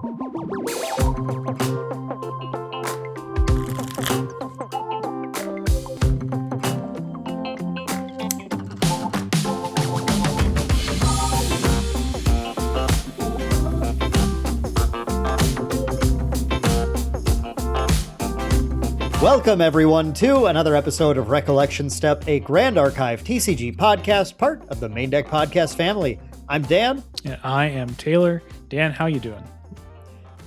Welcome, everyone, to another episode of Recollection Step, a Grand Archive TCG podcast, part of the Maindeck podcast family. I'm Dan. And I am Taylor. Dan, how you doing?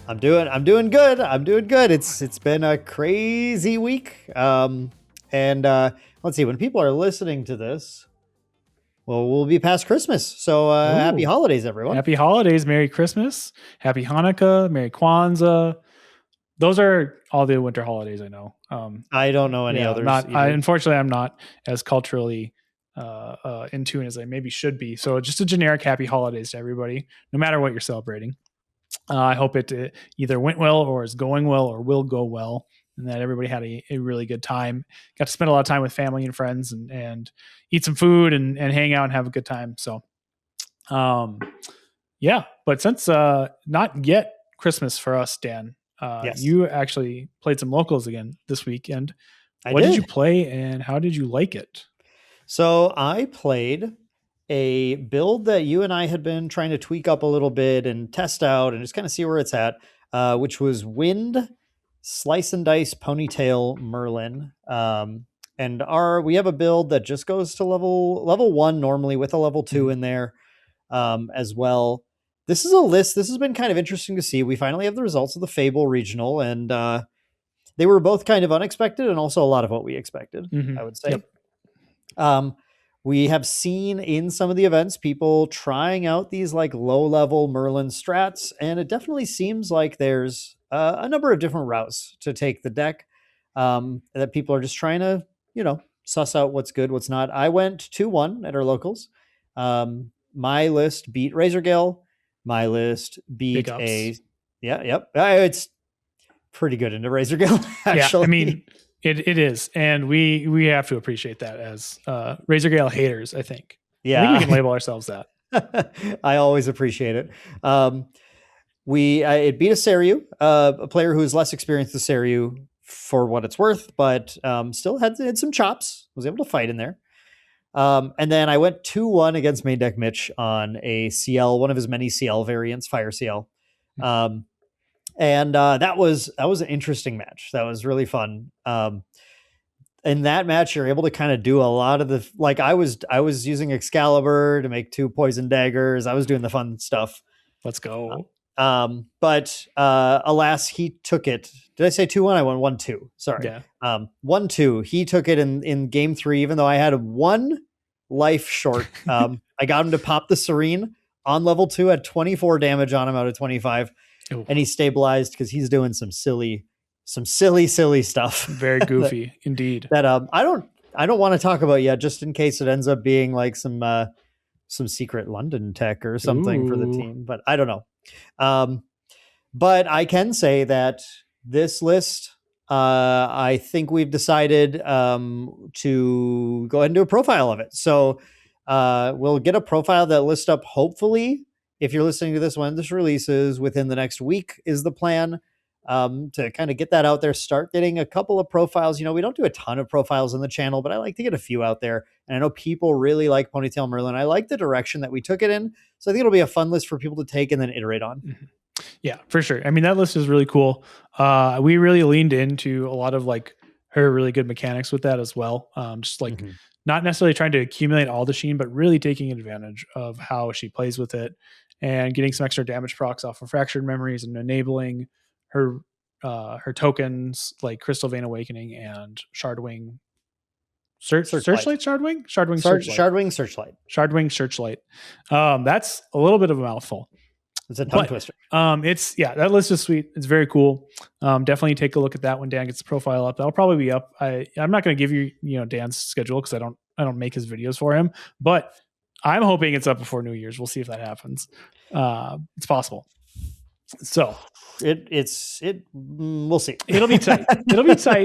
I'm doing good. It's been a crazy week. Let's see, when people are listening to this, well, we'll be past Christmas. So happy holidays, everyone. Happy holidays. Merry Christmas. Happy Hanukkah. Merry Kwanzaa. Those are all the winter holidays I know. I don't know any others. Unfortunately, I'm not as culturally in tune as I maybe should be. So just a generic happy holidays to everybody, no matter what you're celebrating. I hope it either went well or is going well or will go well, and that everybody had a really good time. Got to spend a lot of time with family and friends and eat some food and hang out and have a good time. So, but since not yet Christmas for us, Dan, yes. You actually played some locals again this weekend. What did you play and how did you like it? So I played a build that you and I had been trying to tweak up a little bit and test out and just kind of see where it's at, which was Wind, Slice and Dice, Ponytail, Merlin. We have a build that just goes to level 1 normally with a level 2 in there as well. This is a list. This has been kind of interesting to see. We finally have the results of the Fayble regional, and they were both kind of unexpected and also a lot of what we expected, I would say. Yep. We have seen in some of the events people trying out these like low-level Merlin strats, and it definitely seems like there's a number of different routes to take the deck that people are just trying to, suss out what's good, what's not. I went 2-1 at our locals. My list beat Razorgale. My list beat it's pretty good into Razorgale, actually. Yeah, I mean, it is. And we have to appreciate that as Razorgale haters, I think. Yeah. I think we can label ourselves that. I always appreciate it. It beat a Seiryu, a player who is less experienced than Seiryu for what it's worth, but still had some chops, was able to fight in there. And then I went 2-1 against Maindeck Mitch on a CL, one of his many CL variants, Fire CL. That was an interesting match. That was really fun. In that match, you're able to kind of do a lot of the, like I was using Excalibur to make 2 poison daggers. I was doing the fun stuff. Let's go. But alas, he took it. Did I say 2-1? I went 1-2. Sorry. Yeah. 1-2. He took it in game 3, even though I had 1 life short. I got him to pop the Serene on level 2 at 24 damage on him out of 25. Ooh. And he stabilized because he's doing some silly stuff. Very goofy indeed. That I don't want to talk about yet, just in case it ends up being like some secret London tech or something for the team, but I don't know. But I can say that this list, I think we've decided to go ahead and do a profile of it. So we'll get a profile that lists up, hopefully, if you're listening to this when this releases, within the next week is the plan, to kind of get that out there, start getting a couple of profiles. We don't do a ton of profiles on the channel, but I like to get a few out there. And I know people really like Ponytail Merlin. I like the direction that we took it in. So I think it'll be a fun list for people to take and then iterate on. Mm-hmm. Yeah, for sure. I mean, that list is really cool. We really leaned into a lot of like her really good mechanics with that as well. Just like not necessarily trying to accumulate all the Sheen, but really taking advantage of how she plays with it and getting some extra damage procs off of Fractured Memories and enabling her tokens like Crystal Vein Awakening and Shardwing Searchlight. That's a little bit of a mouthful. It's a tongue twister. That list is sweet. It's very cool. Definitely take a look at that when Dan gets the profile up. That'll probably be up. I'm not going to give you, Dan's schedule because I don't make his videos for him, but I'm hoping it's up before New Year's. We'll see if that happens. It's possible. So we'll see. It'll be tight.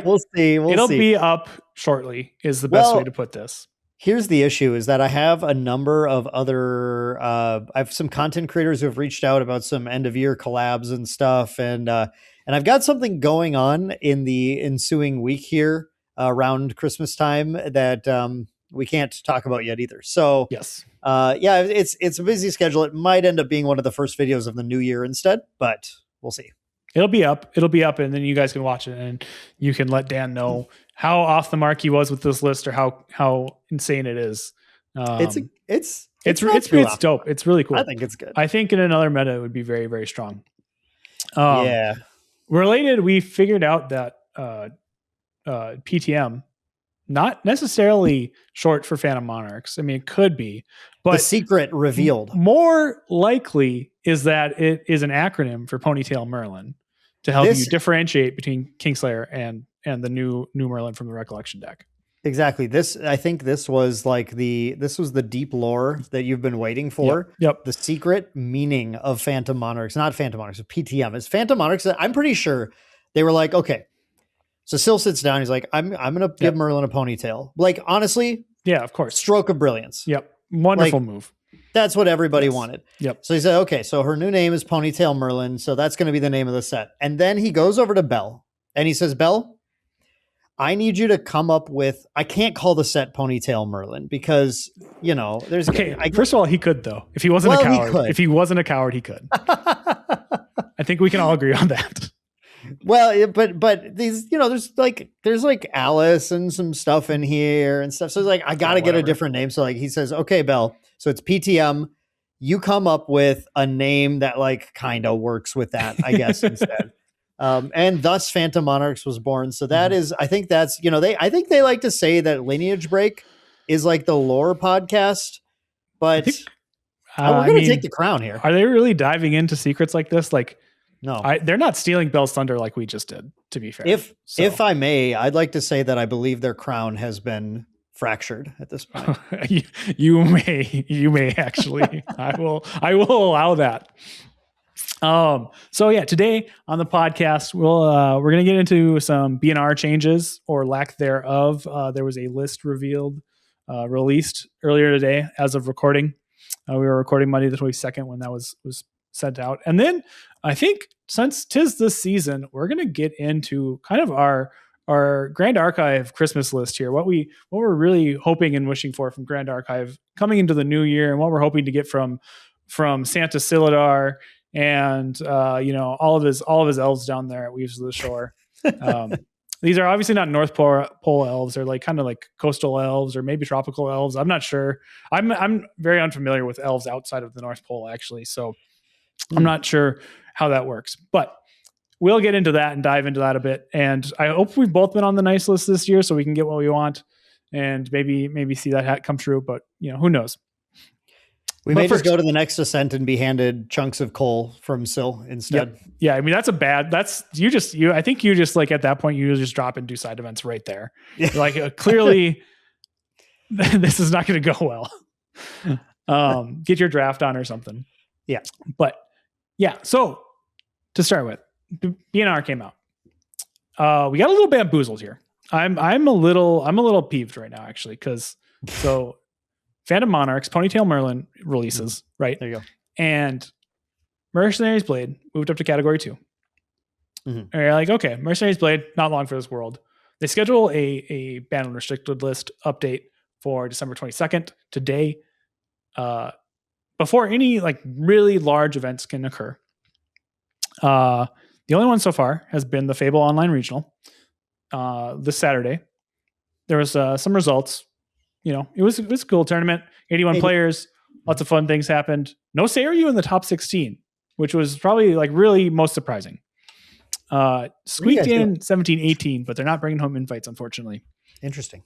We'll see. It'll be up shortly is the best way to put this. Here's the issue is that I have a number of other, I have some content creators who have reached out about some end of year collabs and stuff. And I've got something going on in the ensuing week here around Christmas time that we can't talk about yet either. So yes, yeah, it's a busy schedule. It might end up being one of the first videos of the new year instead, but we'll see. it'll be up, and then you guys can watch it and you can let Dan know how off the mark he was with this list or how insane it is. It's dope. It's really cool. I think it's good. I think in another meta it would be very, very strong. Yeah. Related, we figured out that PTM, not necessarily short for Phantom Monarchs. I mean, it could be, but the secret revealed. More likely is that it is an acronym for Ponytail Merlin to help you differentiate between Kingslayer and the new Merlin from the Recollection deck. Exactly. I think this was the deep lore that you've been waiting for. Yep. The secret meaning of Phantom Monarchs, not Phantom Monarchs, PTM. It's Phantom Monarchs. I'm pretty sure they were like, okay. So Syl sits down. He's like, I'm going to give Merlin a ponytail. Like, honestly. Yeah, of course. Stroke of brilliance. Yep. Wonderful move. That's what everybody wanted. Yep. So he said, okay, so her new name is Ponytail Merlin. So that's going to be the name of the set. And then he goes over to Belle and he says, Belle, I need you to come up with, I can't call the set Ponytail Merlin because, there's... Okay, first of all, he could though. If he wasn't a coward. If he wasn't a coward, he could. I think we can all agree on that. Well, but these, there's like Alice and some stuff in here and stuff. So it's like, I got to get a different name. So like he says, okay, Belle, so it's PTM. You come up with a name that like kind of works with that, I guess, instead. And thus Phantom Monarchs was born. So that is, I think that's, I think they like to say that Lineage Break is like the lore podcast, but we're going to take the crown here. Are they really diving into secrets like this? Like, no, they're not stealing Belle's thunder like we just did, to be fair. If I may, I'd like to say that I believe their crown has been fractured at this point. you may actually. I will allow that. So yeah, today on the podcast, we're going to get into some B&R changes or lack thereof. There was a list released earlier today as of recording. We were recording Monday the 22nd when that was sent out. And then I think since 'tis this season, we're going to get into kind of our Grand Archive Christmas list here. What we're really hoping and wishing for from Grand Archive coming into the new year, and what we're hoping to get from Santa Sylidar and all of his elves down there at Weaves of the Shore. These are obviously not North Pole elves. They're like kind of like coastal elves or maybe tropical elves. I'm not sure. I'm very unfamiliar with elves outside of the North Pole, actually. So I'm not sure how that works, but we'll get into that and dive into that a bit. And I hope we've both been on the nice list this year so we can get what we want and maybe see that hat come true. But who knows? We may just go to the next Ascent and be handed chunks of coal from Syl instead. Yep. Yeah, I mean I think you just like at that point you just drop and do side events right there. Like clearly this is not going to go well. Get your draft on or something. Yeah. But yeah, so to start with, B&R came out. We got a little bamboozled here. I'm a little peeved right now actually cuz Phantom Monarchs, Ponytail Merlin releases, right? There you go. And Mercenaries Blade moved up to category 2. And you're like, okay, Mercenaries Blade, not long for this world. They schedule a ban and restricted list update for December 22nd, today, before any like really large events can occur. The only one so far has been the Fayble Online Regional this Saturday. There was some results. It was a cool tournament. 81 players, lots of fun things happened. No Seiryu in the top 16, which was probably like really most surprising. Squeaked in 17-18, but they're not bringing home invites, unfortunately. Interesting.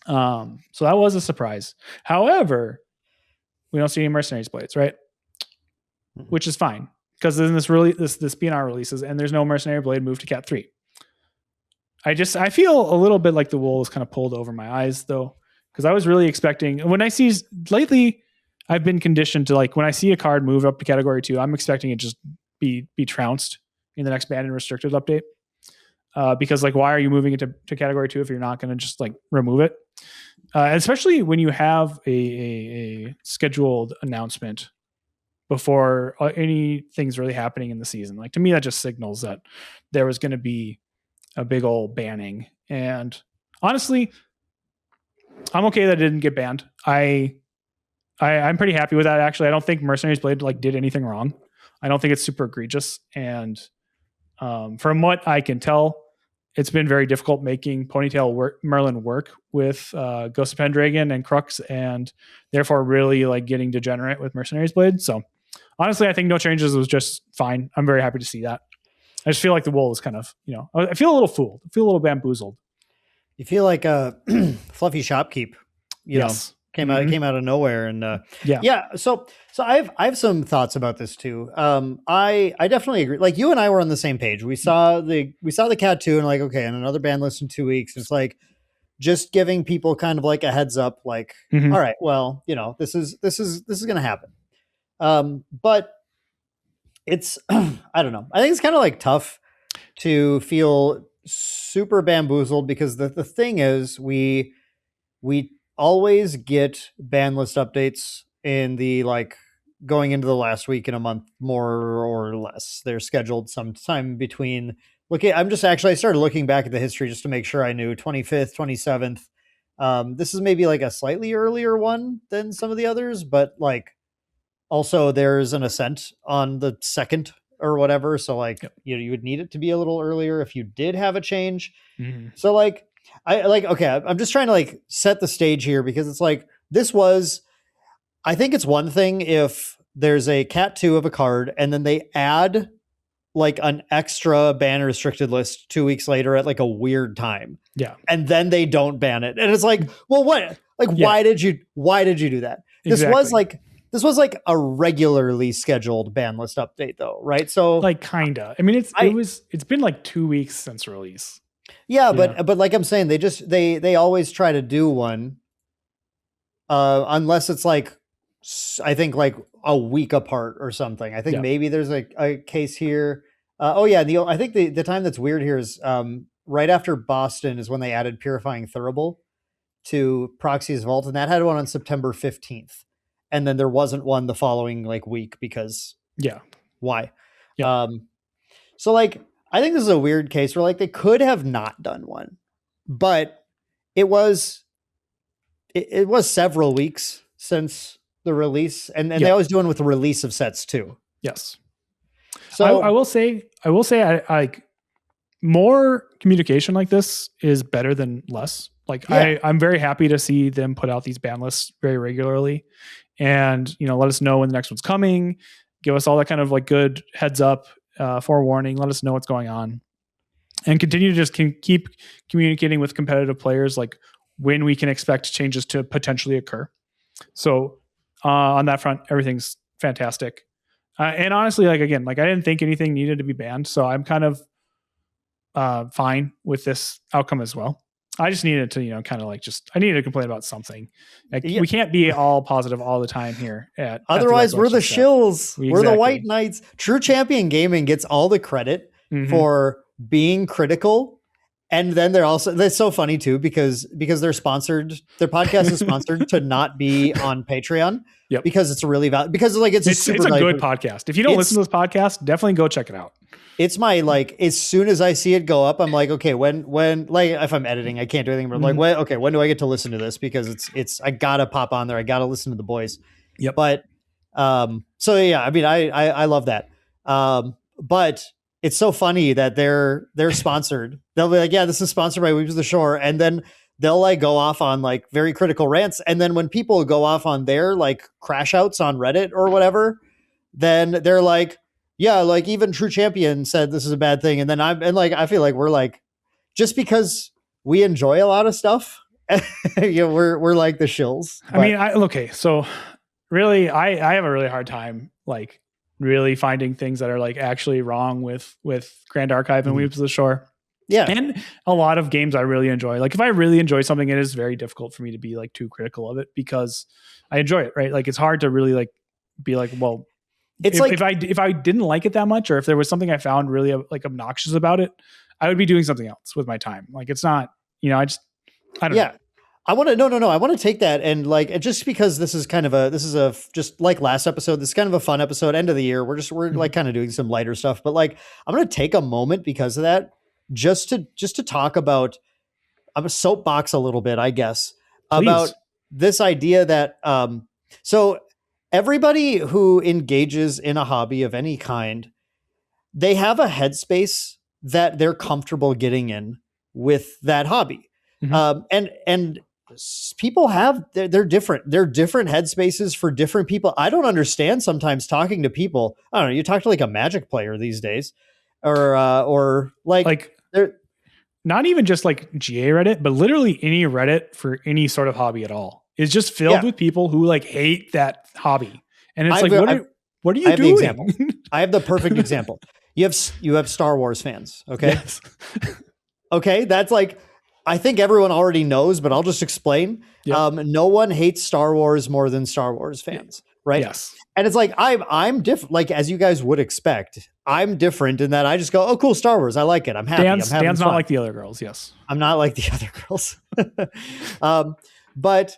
So that was a surprise. However, we don't see any Mercenaries Blades, right? Which is fine because then this B&R releases and there's no Mercenary Blade move to Cat 3. I feel a little bit like the wool is kind of pulled over my eyes though. Because I was really expecting, when I see, lately, I've been conditioned to like, when I see a card move up to category 2, I'm expecting it just be trounced in the next banned and restricted update. Because like, why are you moving it to category 2 if you're not going to just like remove it? especially when you have a scheduled announcement before anything's really happening in the season. Like, to me, that just signals that there was going to be a big old banning. And honestly, I'm okay that it didn't get banned. I'm pretty happy with that. Actually, I don't think Mercenaries Blade did anything wrong. I don't think it's super egregious. And from what I can tell, it's been very difficult making Ponytail Merlin work with Ghost of Pendragon and Crux, and therefore really getting degenerate with Mercenaries Blade. So honestly, I think no changes was just fine. I'm very happy to see that. I just feel like the wool is kind of, I feel a little fooled. I feel a little bamboozled. You feel like a fluffy shopkeep, yes. Came out of nowhere. And So I have some thoughts about this too. I definitely agree. Like, you and I were on the same page. We saw the Cat 2 and okay, and another ban list in 2 weeks. It's just giving people kind of a heads up, all right, well, this is going to happen. But it's, I don't know. I think it's kind of tough to feel super bamboozled, because the thing is, we always get ban list updates in the going into the last week in a month, more or less. They're scheduled sometime between I started looking back at the history just to make sure I knew 25th, 27th. This is maybe a slightly earlier one than some of the others, but also there's an Ascent on the 2nd or whatever. So you would need it to be a little earlier if you did have a change. Mm-hmm. So okay, I'm just trying to set the stage here, because it's this was, I think it's one thing if there's a Cat 2 of a card and then they add an extra ban restricted list 2 weeks later at a weird time. Yeah. And then they don't ban it. And it's well, what? Why did you do that? Exactly. This was a regularly scheduled ban list update though, right? So kinda. I mean, it's been 2 weeks since release. Yeah, but like I'm saying, they always try to do one, unless it's I think a week apart or something. I think maybe there's a case here. I think the time that's weird here is right after Boston is when they added Purifying Thurible to Proxy's Vault, and that had one on September 15th, and then there wasn't one the following week because why? Yeah. So I think this is a weird case where they could have not done one, but it was several weeks since the release, and they always do one with the release of sets too. Yes. So I will say I more communication like this is better than less. I'm very happy to see them put out these ban lists very regularly, and let us know when the next one's coming. Give us all that kind of good heads up, forewarning. Let us know what's going on, and continue to just keep communicating with competitive players when we can expect changes to potentially occur. So on that front, everything's fantastic. And honestly, again, I didn't think anything needed to be banned, so I'm kind of fine with this outcome as well. I just needed to, I needed to complain about something. We can't be all positive all the time here. Otherwise, we're the shills. Exactly. We're the White Knights. True Champion Gaming gets all the credit for being critical. And then that's so funny too, because they're sponsored, their podcast is sponsored to not be on Patreon. Yep. Because it's really because it's a good podcast. If you don't listen to this podcast, definitely go check it out. It's my as soon as I see it go up, I'm okay, when if I'm editing, I can't do anything, but when do I get to listen to this? Because it's I gotta pop on there. I gotta listen to the boys. Yep. But so yeah, I mean I love that. But it's so funny that they're sponsored. They'll be this is sponsored by Weaves of the Shore, and then they'll go off on very critical rants. And then when people go off on their crash outs on Reddit or whatever, then they're even True Champion said this is a bad thing. And then I feel we're just because we enjoy a lot of stuff, we're the shills. I mean, okay. So really, I have a really hard time, really finding things that are actually wrong with Grand Archive and Weaves of the Shore. Yeah. And a lot of games I really enjoy. If I really enjoy something, it is very difficult for me to be too critical of it because I enjoy it, right? It's hard to really be well, it's if I didn't like it that much, or if there was something I found really obnoxious about it, I would be doing something else with my time. It's not, I don't know. I want to no. I want to take that and like just because this is just like last episode. This is kind of a fun episode. End of the year. We're like kind of doing some lighter stuff, but like I'm going to take a moment because of that just to talk about a soapbox a little bit, I guess, about this idea that so everybody who engages in a hobby of any kind, they have a headspace that they're comfortable getting in with that hobby. And people have they're different headspaces for different people. I don't understand sometimes talking to people. I don't know, you talk to like a Magic player these days or like they're not even just like GA Reddit, but literally any Reddit for any sort of hobby at all is just filled with people who like hate that hobby. And it's what are you doing? I have the perfect example. You have Star Wars fans. Okay. Yes. Okay. That's like, I think everyone already knows, but I'll just explain. Yep. No one hates Star Wars more than Star Wars fans, right? Yes. And it's like, I'm different, like as you guys would expect, I'm different in that I just go, oh, cool, Star Wars. I like it. I'm happy. Dan's not like the other girls. Yes. I'm not like the other girls. But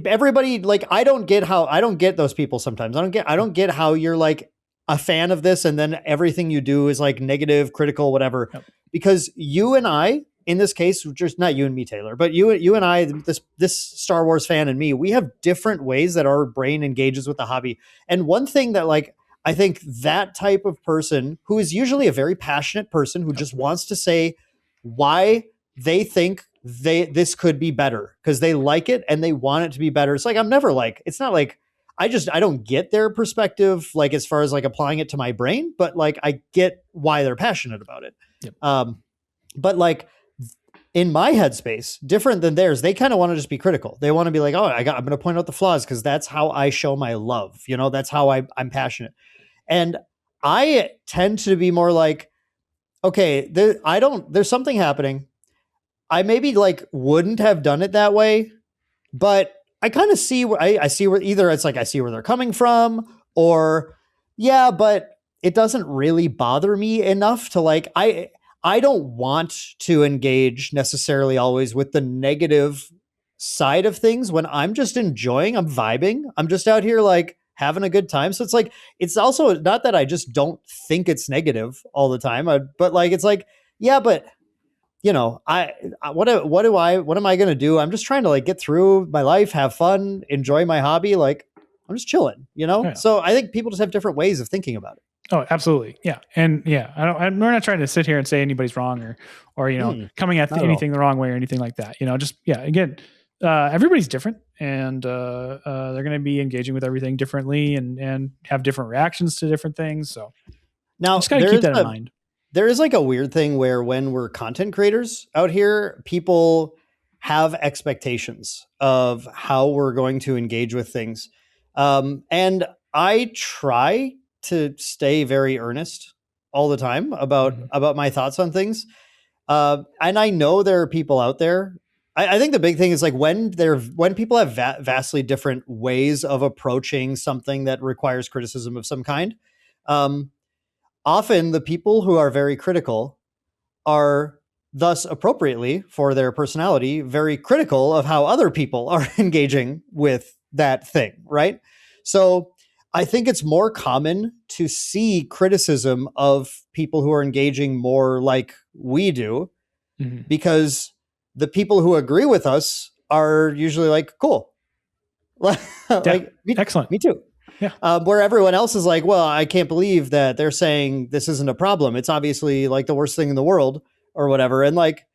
everybody, like, I don't get those people sometimes. I don't get how you're like a fan of this and then everything you do is like negative, critical, whatever. Yep. Because you and I, in this case, just not you and me, Taylor, but you and I, this Star Wars fan and me, we have different ways that our brain engages with the hobby. And one thing that like, I think that type of person who is usually a very passionate person who just wants to say why they think this could be better because they like it and they want it to be better. It's like, I'm never like, it's not like, I don't get their perspective, like as far as like applying it to my brain, but like, I get why they're passionate about it. Yep. But like, in my headspace, different than theirs, they kind of want to just be critical. They want to be like, oh, I'm going to point out the flaws because that's how I show my love. You know, that's how I'm passionate. And I tend to be more like, okay, there's something happening. I maybe like wouldn't have done it that way, but I kind of see where I see where either it's like, I see where they're coming from or yeah, but it doesn't really bother me enough to like, I don't want to engage necessarily always with the negative side of things when I'm just enjoying, I'm vibing. I'm just out here like having a good time. So it's like, it's also not that I just don't think it's negative all the time, but like, it's like, yeah, but you know, what am I going to do? I'm just trying to like get through my life, have fun, enjoy my hobby. Like I'm just chilling, you know? Yeah. So I think people just have different ways of thinking about it. Oh, absolutely. Yeah. And yeah, we're not trying to sit here and say anybody's wrong or, you know, coming at anything the wrong way or anything like that, you know, just, yeah, again, everybody's different and, they're going to be engaging with everything differently and have different reactions to different things. So now just gotta keep that in mind. There is like a weird thing where when we're content creators out here, people have expectations of how we're going to engage with things. And I try to stay very earnest all the time about my thoughts on things. And I know there are people out there. I think the big thing is like when people have vastly different ways of approaching something that requires criticism of some kind. Often the people who are very critical are thus appropriately for their personality, very critical of how other people are engaging with that thing. Right. So I think it's more common to see criticism of people who are engaging more like we do, because the people who agree with us are usually like, cool. Excellent. Me too. Yeah. Where everyone else is like, well, I can't believe that they're saying this isn't a problem. It's obviously like the worst thing in the world or whatever. And like,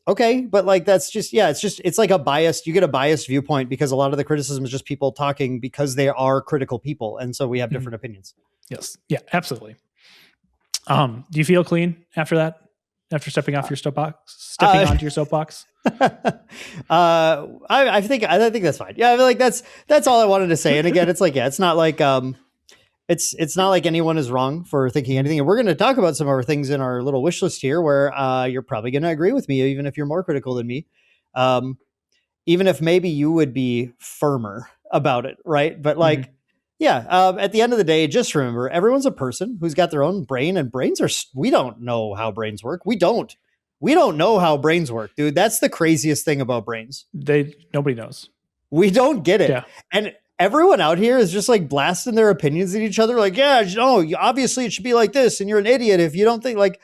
okay, but like, that's just, yeah, it's like you get a biased viewpoint because a lot of the criticism is just people talking because they are critical people. And so we have different opinions. Yes. Yeah, absolutely. Do you feel clean after that? After stepping off your soapbox, onto your soapbox? I think that's fine. Yeah. I feel like that's all I wanted to say. And again, it's like, yeah, it's not like, it's not like anyone is wrong for thinking anything. And we're going to talk about some of our things in our little wish list here where you're probably going to agree with me, even if you're more critical than me. Even if maybe you would be firmer about it. Right. But like, yeah, at the end of the day, just remember everyone's a person who's got their own brain, and we don't know how brains work. We don't. we don't know how brains work, dude. That's the craziest thing about brains. Nobody knows. We don't get it. Yeah. And everyone out here is just like blasting their opinions at each other. Like, yeah, no, obviously it should be like this. And you're an idiot if you don't think like,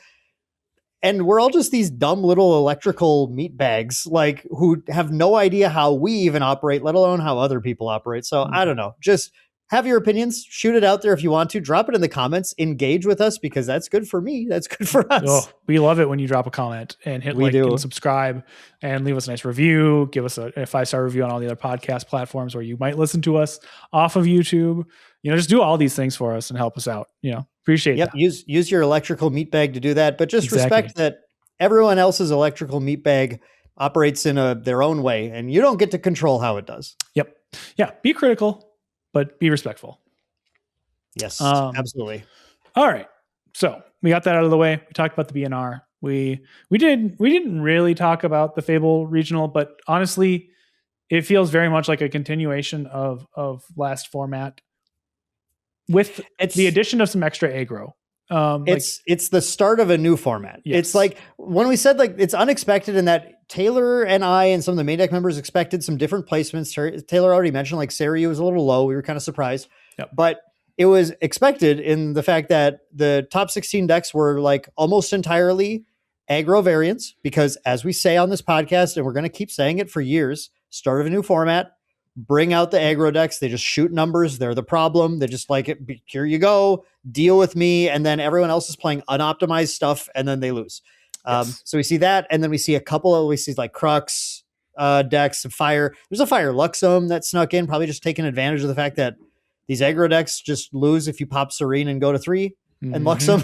and we're all just these dumb little electrical meat bags, like who have no idea how we even operate, let alone how other people operate. So I don't know. Just have your opinions, shoot it out there if you want to, drop it in the comments, engage with us because that's good for me. That's good for us. Oh, we love it when you drop a comment and hit like and subscribe and leave us a nice review. Give us a 5-star review on all the other podcast platforms where you might listen to us off of YouTube. Just do all these things for us and help us out. Appreciate that. Use your electrical meat bag to do that, but just respect that everyone else's electrical meat bag operates in their own way and you don't get to control how it does. Yep. Yeah. Be critical, but be respectful. Yes, absolutely. All right. So we got that out of the way. We talked about the B&R. We didn't really talk about the Fayble regional, but honestly, it feels very much like a continuation of last format with the addition of some extra aggro. It's the start of a new format. Yes. It's like when we said like it's unexpected in that Taylor and I and some of the Maindeck members expected some different placements. Taylor already mentioned like Saryu was a little low. We were kind of surprised, but it was expected in the fact that the top 16 decks were like almost entirely aggro variants because as we say on this podcast, and we're going to keep saying it for years, start of a new format, bring out the aggro decks. They just shoot numbers. They're the problem. They just like it. Here you go. Deal with me. And then everyone else is playing unoptimized stuff and then they lose. Yes. So we see that. And then we see we see like Crux decks of Fire. There's a Fire Luxem that snuck in, probably just taking advantage of the fact that these aggro decks just lose if you pop Serene and go to 3 and Luxem.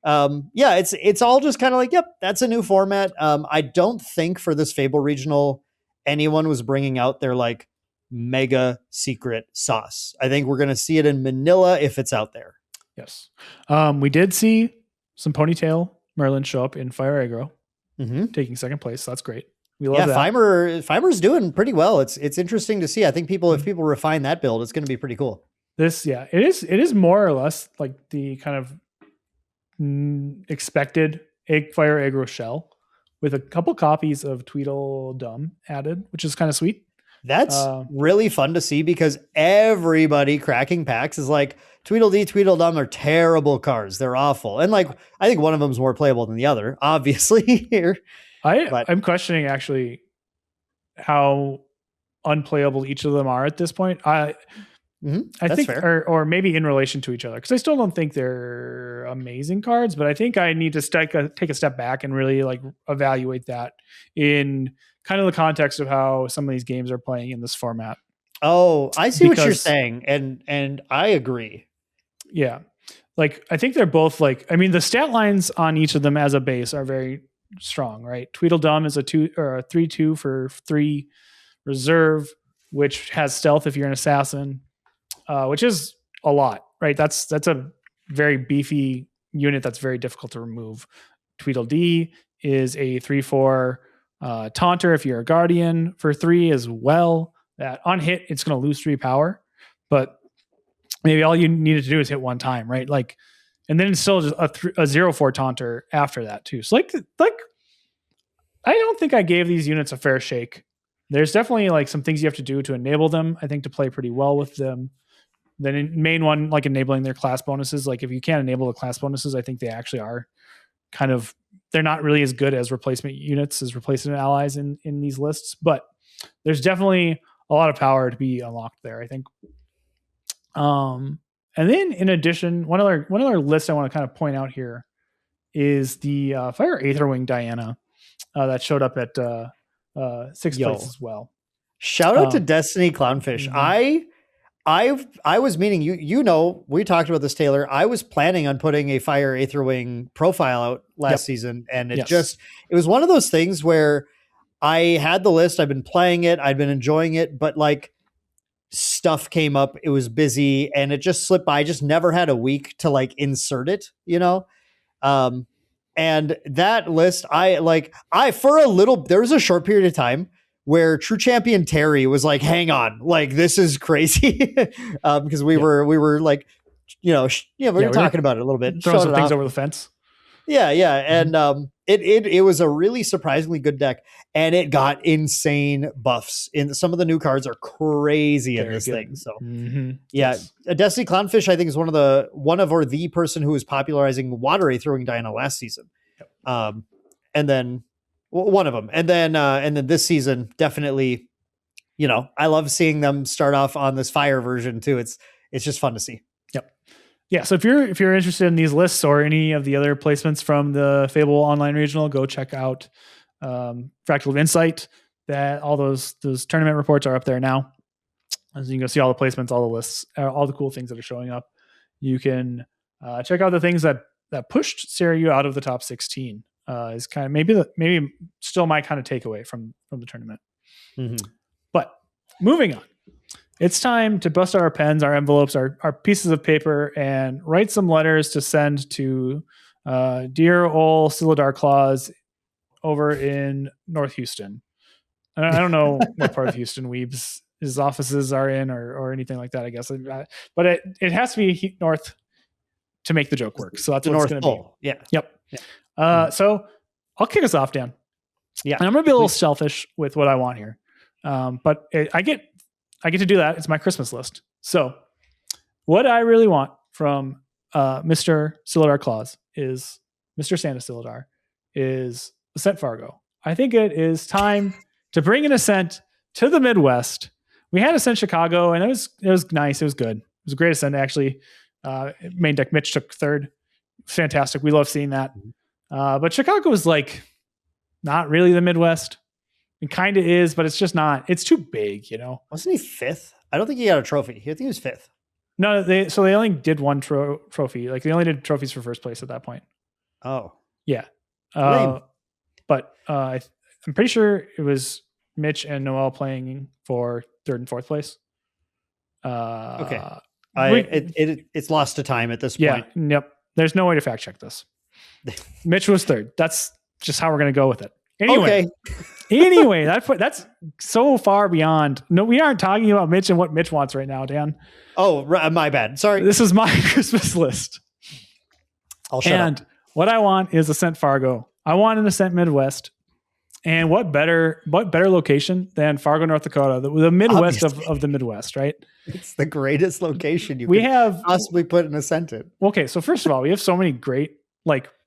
It's all just kind of like, yep, that's a new format. I don't think for this Fayble regional, anyone was bringing out their like mega secret sauce. I think we're going to see it in Manila if it's out there. Yes. We did see some Ponytail Merlin show up in Fire Aggro, taking second place. So that's great. We love that. Fimer's doing pretty well. It's interesting to see. I think if people refine that build, it's going to be pretty cool. It is more or less like the kind of expected Fire Aggro shell with a couple copies of Tweedledum added, which is kind of sweet. That's really fun to see because everybody cracking packs is like Tweedledee, Tweedledum are terrible cards. They're awful. And like, I think one of them is more playable than the other, obviously here. I'm questioning actually how unplayable each of them are at this point. I think, or maybe in relation to each other, because I still don't think they're amazing cards, but I think I need to take a step back and really like evaluate that in kind of the context of how some of these games are playing in this format. Oh, I see what you're saying, and I agree. Yeah, like I think they're both like. I mean, the stat lines on each of them as a base are very strong, right? Tweedledum is a 3/2 for 3 reserve, which has stealth if you're an assassin. Which is a lot, right? That's a very beefy unit that's very difficult to remove. Tweedledee is a 3/4 taunter if you're a guardian for 3 as well. That on hit, it's going to lose 3 power, but maybe all you needed to do is hit one time, right? Like, and then it's still just a 0/4 taunter after that too. So like, I don't think I gave these units a fair shake. There's definitely like some things you have to do to enable them, I think, to play pretty well with them. Then in main one, like enabling their class bonuses. Like if you can't enable the class bonuses, I think they actually are kind of, they're not really as good as replacement units, as replacement allies in these lists, but there's definitely a lot of power to be unlocked there, I think. And then in addition, one other list I want to kind of point out here is the Fire Aetherwing Diana that showed up at 6th place as well. Shout out to Destiny Clownfish. I was meaning we talked about this, Taylor. I was planning on putting a Fire Aetherwing profile out last season, and it was one of those things where I had the list, I've been playing it, I'd been enjoying it, but like stuff came up, it was busy, and it just slipped by. I just never had a week to like insert it, and that list, there was a short period of time where True Champion Terry was like, hang on, like, this is crazy. Because we were like, we were talking about it a little bit. Throwing some things over the fence. Yeah, and it was a really surprisingly good deck, and it got insane buffs. In some of the new cards are crazy in this thing. So yeah, a Destiny Clownfish I think is one of the person who was popularizing Water Wraith Throwing Diana last season. And then one of them, and then this season definitely. I love seeing them start off on this fire version too. It's just fun to see. Yeah, so if you're interested in these lists or any of the other placements from the Fayble Online Regional, go check out Fractal of Insight. That all those tournament reports are up there now. As you can go see all the placements, all the lists, all the cool things that are showing up. You can check out the things that pushed Sarayu out of the top 16. Is kind of maybe still my kind of takeaway from the tournament. But moving on. It's time to bust out our pens, our envelopes, our pieces of paper, and write some letters to send to dear old Sylidar Claus over in North Houston. I don't know what part of Houston Weeb's his offices are in or anything like that, I guess. But it has to be north to make the joke work. So that's what it's going to be. Yeah. Yep. Yeah. So I'll kick us off, Dan. Yeah. And I'm going to be a little selfish with what I want here. But I get to do that. It's my Christmas list. So what I really want from Mr. Sylidar Claus is Mr. Santa Sylidar is Ascent Fargo. I think it is time to bring an Ascent to the Midwest. We had Ascent Chicago, and it was nice. It was good. It was a great Ascent, actually. Maindeck Mitch took third. Fantastic. We love seeing that. But Chicago was like not really the Midwest. It kind of is, but it's just not. It's too big, Wasn't he fifth? I don't think he got a trophy. I think he was fifth. No, they only did one trophy. Like they only did trophies for first place at that point. Oh, yeah. But I'm pretty sure it was Mitch and Noel playing for third and fourth place. Okay. It's lost to time at this point. Yeah. Yep. There's no way to fact check this. Mitch was third. That's just how we're going to go with it. Anyway, that's so far beyond. No, we aren't talking about Mitch and what Mitch wants right now, Dan. Oh, my bad. Sorry. This is my Christmas list. I'll shut up. What I want is Ascent Fargo. I want an Ascent Midwest. And what better location than Fargo, North Dakota, the Midwest of the Midwest, right? It's the greatest location you could possibly put an Ascent in. Okay, so first of all, we have so many great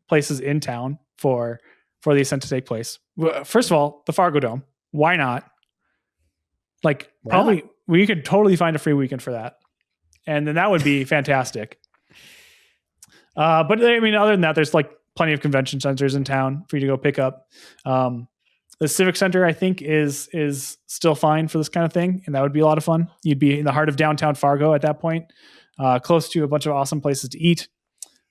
places in town for the Ascent to take place. First of all, the Fargo Dome. Why not? Probably we could totally find a free weekend for that. And then that would be fantastic. But I mean, other than that, there's plenty of convention centers in town for you to go pick up. The Civic Center, I think, is still fine for this kind of thing. And that would be a lot of fun. You'd be in the heart of downtown Fargo at that point, close to a bunch of awesome places to eat.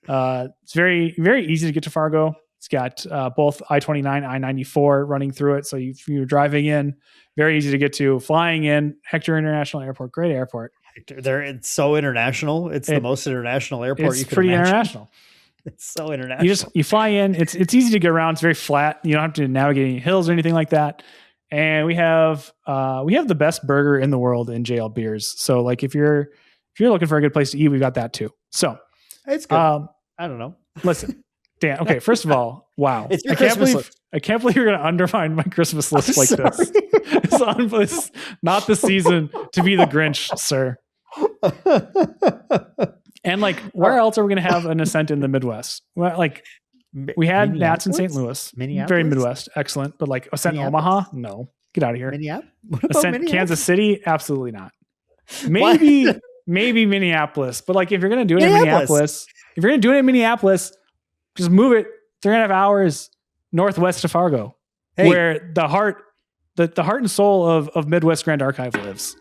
It's very, very easy to get to Fargo. It's got both I-29, I-94 running through it. So if you're driving in, very easy to get to. Flying in, Hector International Airport, great airport. It's so international. It's the most international airport you could pretty imagine. International. It's so international. You fly in. It's easy to get around. It's very flat. You don't have to navigate any hills or anything like that. And we have the best burger in the world in JL Beers. So if you're looking for a good place to eat, we've got that too. So it's good. I don't know. Listen. Dan, okay, first of all, wow. It's your Christmas list. I can't believe you're going to undermine my Christmas list this. This is not the season to be the Grinch, sir. And where else are we going to have an Ascent in the Midwest? Well, we had Nats in St. Louis. Minneapolis? Very Midwest. Excellent. But Ascent Omaha? No. Get out of here. What about Ascent Kansas City? Absolutely not. Maybe Minneapolis. But if you're going to do it in Minneapolis, just move it 3.5 hours northwest of Fargo, where the heart and soul of Midwest Grand Archive lives.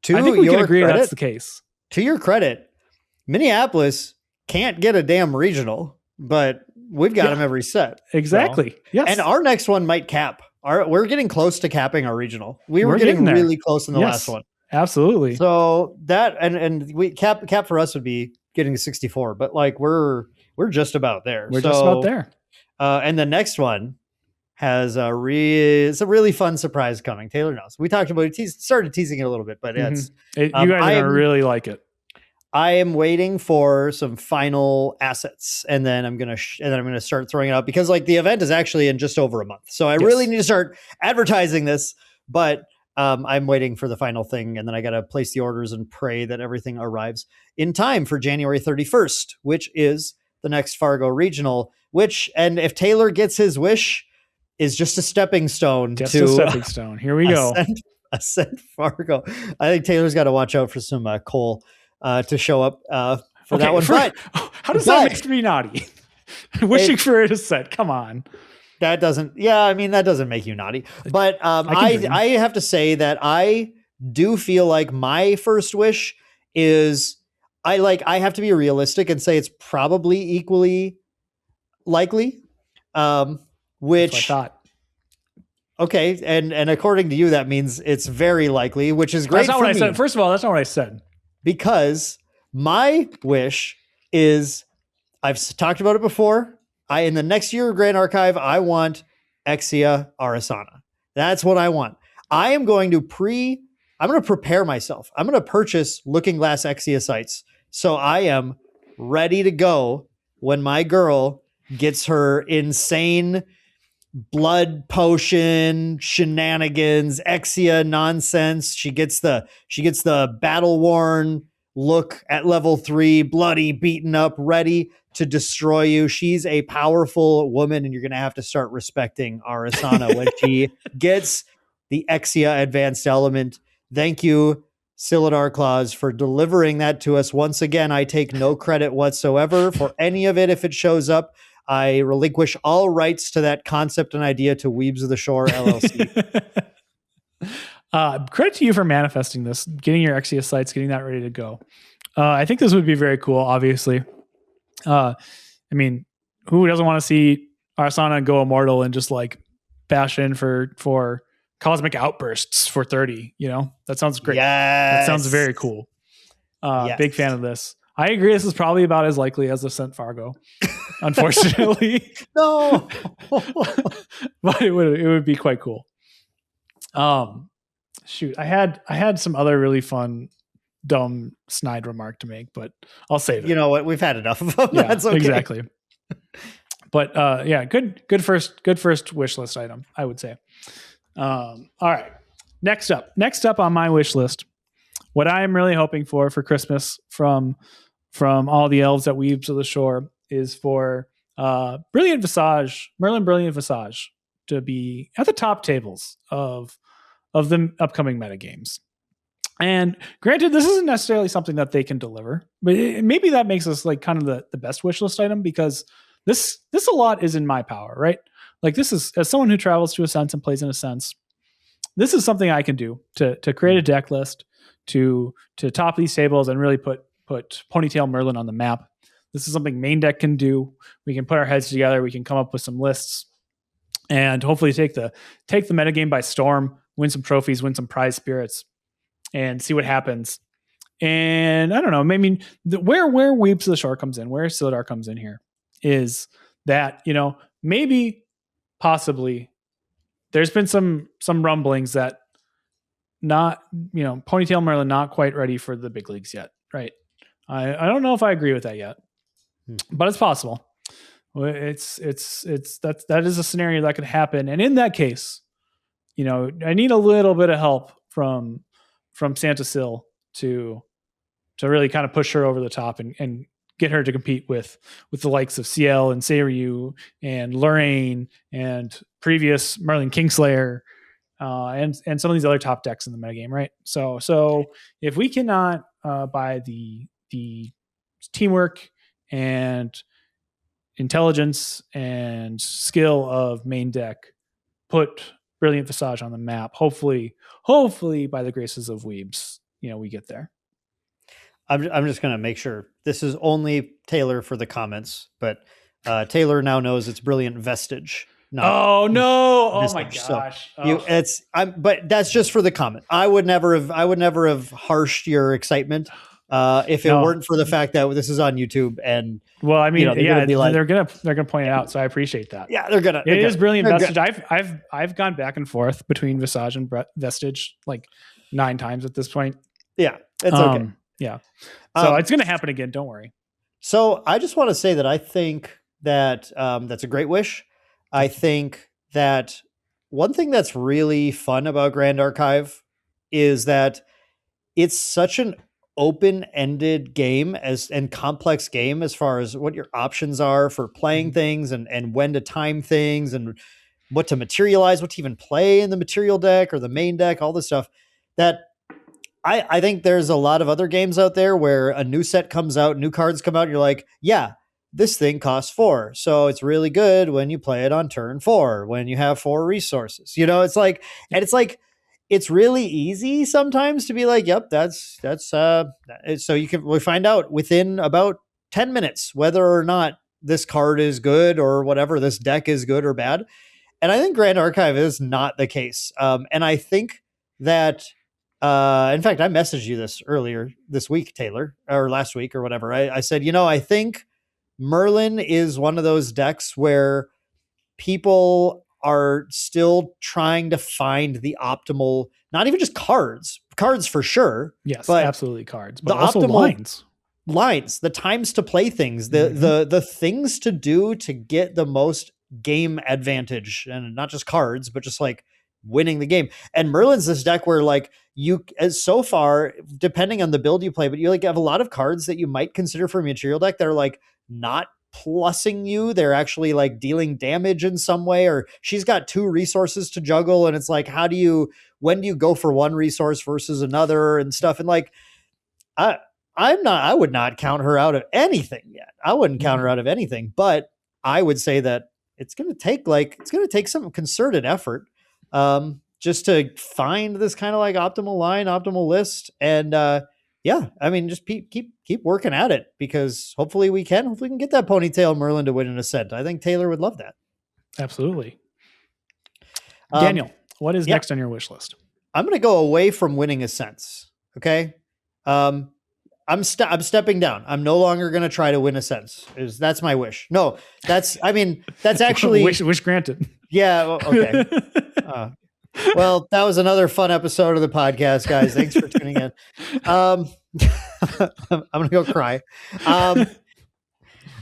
I think we can agree that's the case. To your credit, Minneapolis can't get a damn regional, but we've got them every set. Exactly. So. Yes. And our next one might cap. We're getting close to capping our regional. We're getting really close in the last one. Absolutely. So that and we cap for us would be getting to 64, but we're just about there. We're just about there. And the next one has it's a really fun surprise coming. Taylor knows. We talked about it, started teasing it a little bit, but you guys are going to really like it. I am waiting for some final assets, and then I'm gonna start throwing it out, because like the event is actually in just over a month, so I really need to start advertising this. But I'm waiting for the final thing, and then I gotta place the orders and pray that everything arrives in time for January 31st, which is the next Fargo regional. Which, and if Taylor gets his wish, is just a stepping stone. Just a stepping stone. Here we go. Ascent Fargo. I think Taylor's got to watch out for some coal to show up for that one. But how does that make me naughty? Wishing for it Ascent. Come on. That doesn't. Yeah, I mean that doesn't make you naughty. But I have to say that I do feel like my first wish is I have to be realistic and say it's probably equally likely. Which I thought. Okay, and according to you, that means it's very likely, which is great. That's not what I said. First of all, that's not what I said. Because my wish is, I've talked about it before. In the next year of Grand Archive, I want Exia Arisanna. That's what I want. I'm going to prepare myself. I'm going to purchase Looking Glass Exia sites, so I am ready to go when my girl gets her insane blood potion shenanigans, Exia nonsense. She gets the battle worn look at level 3, bloody, beaten up, ready to destroy you. She's a powerful woman, and you're going to have to start respecting Arisanna when she gets the Exia advanced element. Thank you, Sylidar Claus, for delivering that to us. Once again, I take no credit whatsoever for any of it if it shows up. I relinquish all rights to that concept and idea to Weebs of the Shore LLC. Credit to you for manifesting this, getting your Exia sites, getting that ready to go. I think this would be very cool, obviously. I mean, who doesn't want to see Arisanna go immortal and just like bash in for cosmic outbursts for 30? You know, that sounds great. Yes. That sounds very cool. Big fan of this. I agree. This is probably about as likely as Ascent Fargo, unfortunately. No, but it would be quite cool. Shoot, I had some other really fun, dumb, snide remark to make, but I'll save it. You know what? We've had enough of them. Yeah, that's okay. Exactly. But good first wish list item, I would say. All right. Next up on my wish list, what I'm really hoping for Christmas from all the elves at Weebs of the Shore is for Merlin Brilliant Visage to be at the top tables of the upcoming metagames. And granted, this isn't necessarily something that they can deliver, but maybe that makes us like kind of the best wish list item, because this a lot is in my power, right? Like this is, as someone who travels to Ascent and plays in Ascent, this is something I can do to create a deck list to top these tables and really put Ponytail Merlin on the map. This is something Maindeck can do. We can put our heads together. We can come up with some lists and hopefully take the metagame by storm, win some trophies, win some prize spirits, and see what happens. And I don't know, maybe where Weebs of the Shore comes in, where Sylidar comes in here, is that, you know, maybe possibly there's been some rumblings that not, you know, Ponytail Merlin not quite ready for the big leagues yet, right? I don't know if I agree with that yet, but it's possible. That is a scenario that could happen, and in that case, you know, I need a little bit of help from Santa Syl to really kind of push her over the top and get her to compete with the likes of CL and Seiryu and Lorraine and previous Merlin Kingslayer and some of these other top decks in the metagame, right? So if we cannot by the teamwork and intelligence and skill of Maindeck put Brilliant Visage on the map, hopefully by the graces of Weebs, you know, we get there. I'm just going to make sure this is only Taylor for the comments, but Taylor now knows it's Brilliant Vestige. Oh no! Oh my gosh! But that's just for the comment. I would never have harshed your excitement if it weren't for the fact that this is on YouTube. And well, I mean, you know, they're gonna point it out, so I appreciate that. Yeah, they're gonna. It is Brilliant Vestige. I've gone back and forth between Visage and Vestige like 9 times at this point. Yeah, it's okay. Yeah. So it's going to happen again. Don't worry. So I just want to say that I think that that's a great wish. I think that one thing that's really fun about Grand Archive is that it's such an open-ended game and complex game as far as what your options are for playing things and when to time things and what to materialize, what to even play in the material deck or the main deck, all this stuff that I think there's a lot of other games out there where a new set comes out, new cards come out, and you're like, yeah, this thing costs 4. So it's really good when you play it on turn 4, when you have 4 resources. It's like, and it's like, it's really easy sometimes to be like, yep, that's so we find out within about 10 minutes whether or not this card is good or whatever, this deck is good or bad. And I think Grand Archive is not the case. And I think that, in fact, I messaged you this earlier this week, Taylor, or last week or whatever. I said, I think Merlin is one of those decks where people are still trying to find the optimal, not even just cards for sure. Yes, but absolutely cards, but the also lines, the times to play things, the things to do to get the most game advantage, and not just cards, but just like winning the game. And Merlin's this deck where like so far, depending on the build you play, but you like have a lot of cards that you might consider for a material deck that are like not plussing you. They're actually like dealing damage in some way, or she's got 2 resources to juggle. And it's like, when do you go for one resource versus another and stuff? And like, I would not count her out of anything yet. I wouldn't count her out of anything, but I would say that it's going to take some concerted effort, just to find this kind of like optimal line, optimal list. And, yeah, I mean, just keep working at it, because hopefully we can get that Ponytail Merlin to win an Ascent. I think Taylor would love that. Absolutely. Daniel, what is next on your wish list? I'm going to go away from winning Ascents. Okay. I'm stepping down. I'm no longer going to try to win Ascents. That's my wish. No, that's actually wish granted. Yeah. Okay. Well, that was another fun episode of the podcast, guys. Thanks for tuning in. I'm going to go cry.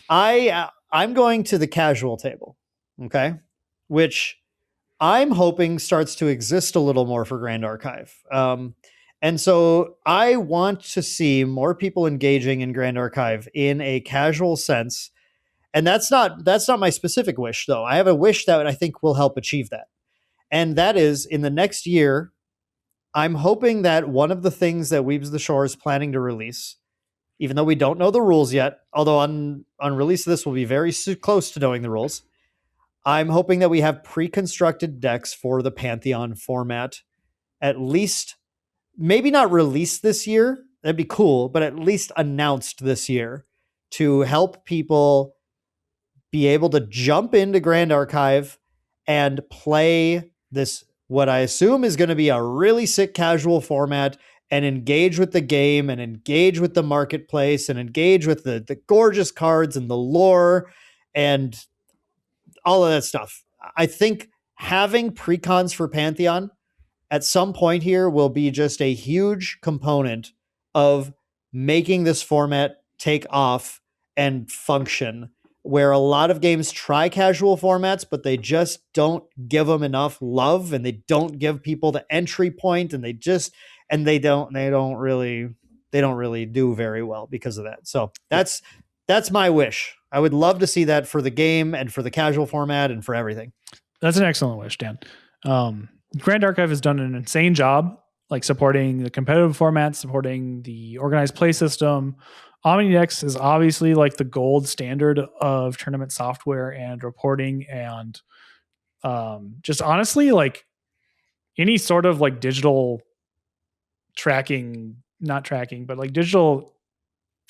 I'm going to the casual table. Okay. Which I'm hoping starts to exist a little more for Grand Archive. And so I want to see more people engaging in Grand Archive in a casual sense. And that's not my specific wish, though. I have a wish that I think will help achieve that. And that is, in the next year, I'm hoping that one of the things that Weebs the Shore is planning to release, even though we don't know the rules yet, although on release of this, we'll be very close to knowing the rules, I'm hoping that we have pre-constructed decks for the Pantheon format, at least, maybe not released this year, that'd be cool, but at least announced this year, to help people be able to jump into Grand Archive and play this, what I assume is going to be a really sick casual format, and engage with the game and engage with the marketplace and engage with the gorgeous cards and the lore and all of that stuff. I think having precons for Pantheon at some point here will be just a huge component of making this format take off and function, where a lot of games try casual formats, but they just don't give them enough love, and they don't give people the entry point, and they don't really do very well because of that. So that's my wish. I would love to see that for the game and for the casual format and for everything. That's an excellent wish, Dan. Grand Archive has done an insane job, like supporting the competitive format, supporting the organized play system. Omnidex is obviously like the gold standard of tournament software and reporting, and just honestly, like any sort of like digital not tracking, but like digital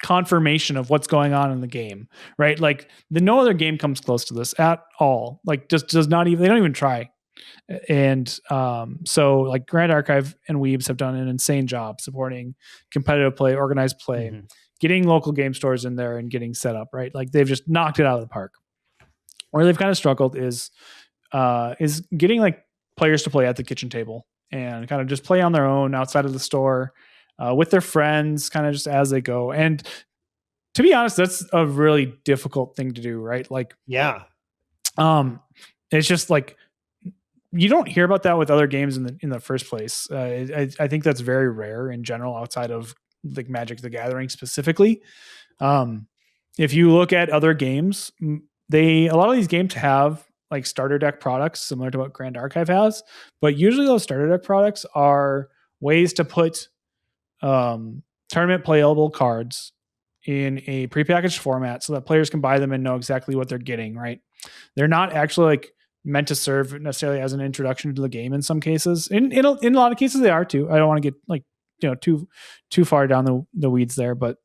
confirmation of what's going on in the game, right? Like no other game comes close to this at all. Like just does not even, they don't even try. And so like Grand Archive and Weebs have done an insane job supporting competitive play, organized play, getting local game stores in there and getting set up, right? Like they've just knocked it out of the park. Where they've kind of struggled is getting like players to play at the kitchen table and kind of just play on their own outside of the store. with their friends, kind of just as they go. And to be honest, that's a really difficult thing to do, right? Like, yeah, it's just like you don't hear about that with other games in the first place. I think that's very rare in general, outside of like Magic the Gathering specifically. If you look at other games, a lot of these games have like starter deck products similar to what Grand Archive has, but usually those starter deck products are ways to put tournament playable cards in a prepackaged format so that players can buy them and know exactly what they're getting, right? They're not actually like meant to serve necessarily as an introduction to the game in some cases. In a lot of cases they are too. I don't want to get like, too far down the weeds there, but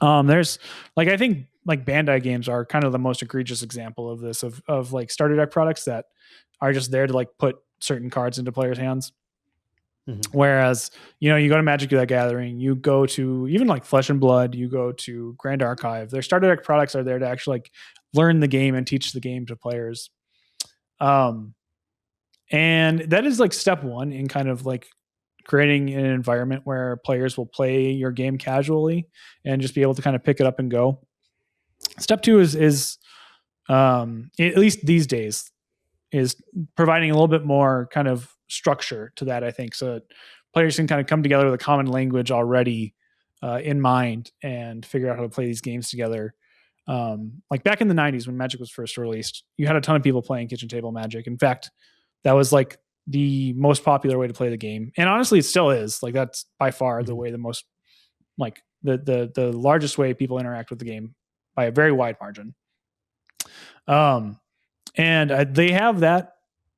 there's like, I think like Bandai games are kind of the most egregious example of this, of like starter deck products that are just there to like put certain cards into players' hands. Mm-hmm. Whereas, you go to Magic the Gathering, you go to even like Flesh and Blood, you go to Grand Archive, their starter deck products are there to actually like learn the game and teach the game to players. And that is like step one in kind of like creating an environment where players will play your game casually and just be able to kind of pick it up and go. Step two is at least these days, is providing a little bit more kind of structure to that, I think, so that players can kind of come together with a common language already in mind and figure out how to play these games together. Like back in the 90s when Magic was first released, you had a ton of people playing kitchen table Magic. In fact, that was like the most popular way to play the game. And honestly, it still is. Like that's by far the way the most, like the largest way people interact with the game by a very wide margin. And they have that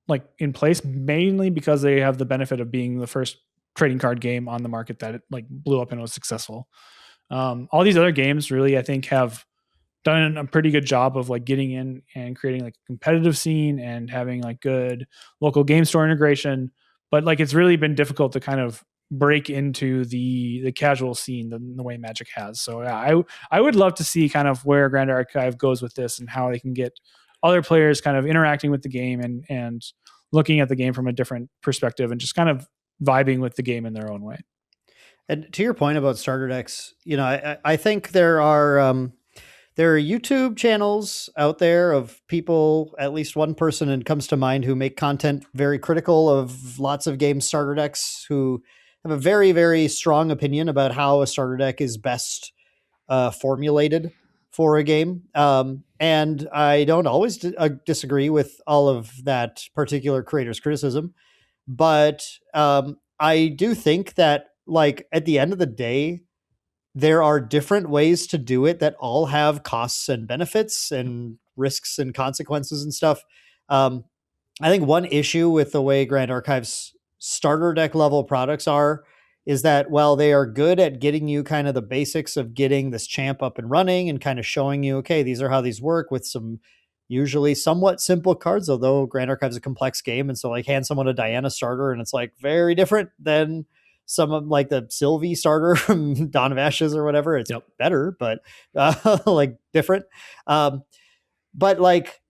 like in place mainly because they have the benefit of being the first trading card game on the market that it like blew up and was successful. All these other games really, I think, have done a pretty good job of like getting in and creating like a competitive scene and having like good local game store integration. But like, it's really been difficult to kind of break into the casual scene the way Magic has. So yeah, I would love to see kind of where Grand Archive goes with this and how they can get other players kind of interacting with the game and looking at the game from a different perspective and just kind of vibing with the game in their own way. And to your point about starter decks, I think there are YouTube channels out there of people, at least one person and comes to mind, who make content very critical of lots of game starter decks, who have a very, very strong opinion about how a starter deck is best formulated for a game. And I don't always disagree with all of that particular creator's criticism, but I do think that, like, at the end of the day, there are different ways to do it that all have costs and benefits and risks and consequences and stuff. I think one issue with the way Grand Archive's starter deck level products is that, while they are good at getting you kind of the basics of getting this champ up and running and kind of showing you, okay, these are how these work with some usually somewhat simple cards, although Grand Archive's a complex game. And so like hand someone a Diana starter and it's like very different than some of like the Sylvie starter from Dawn of Ashes or whatever. It's better, but like different. But like,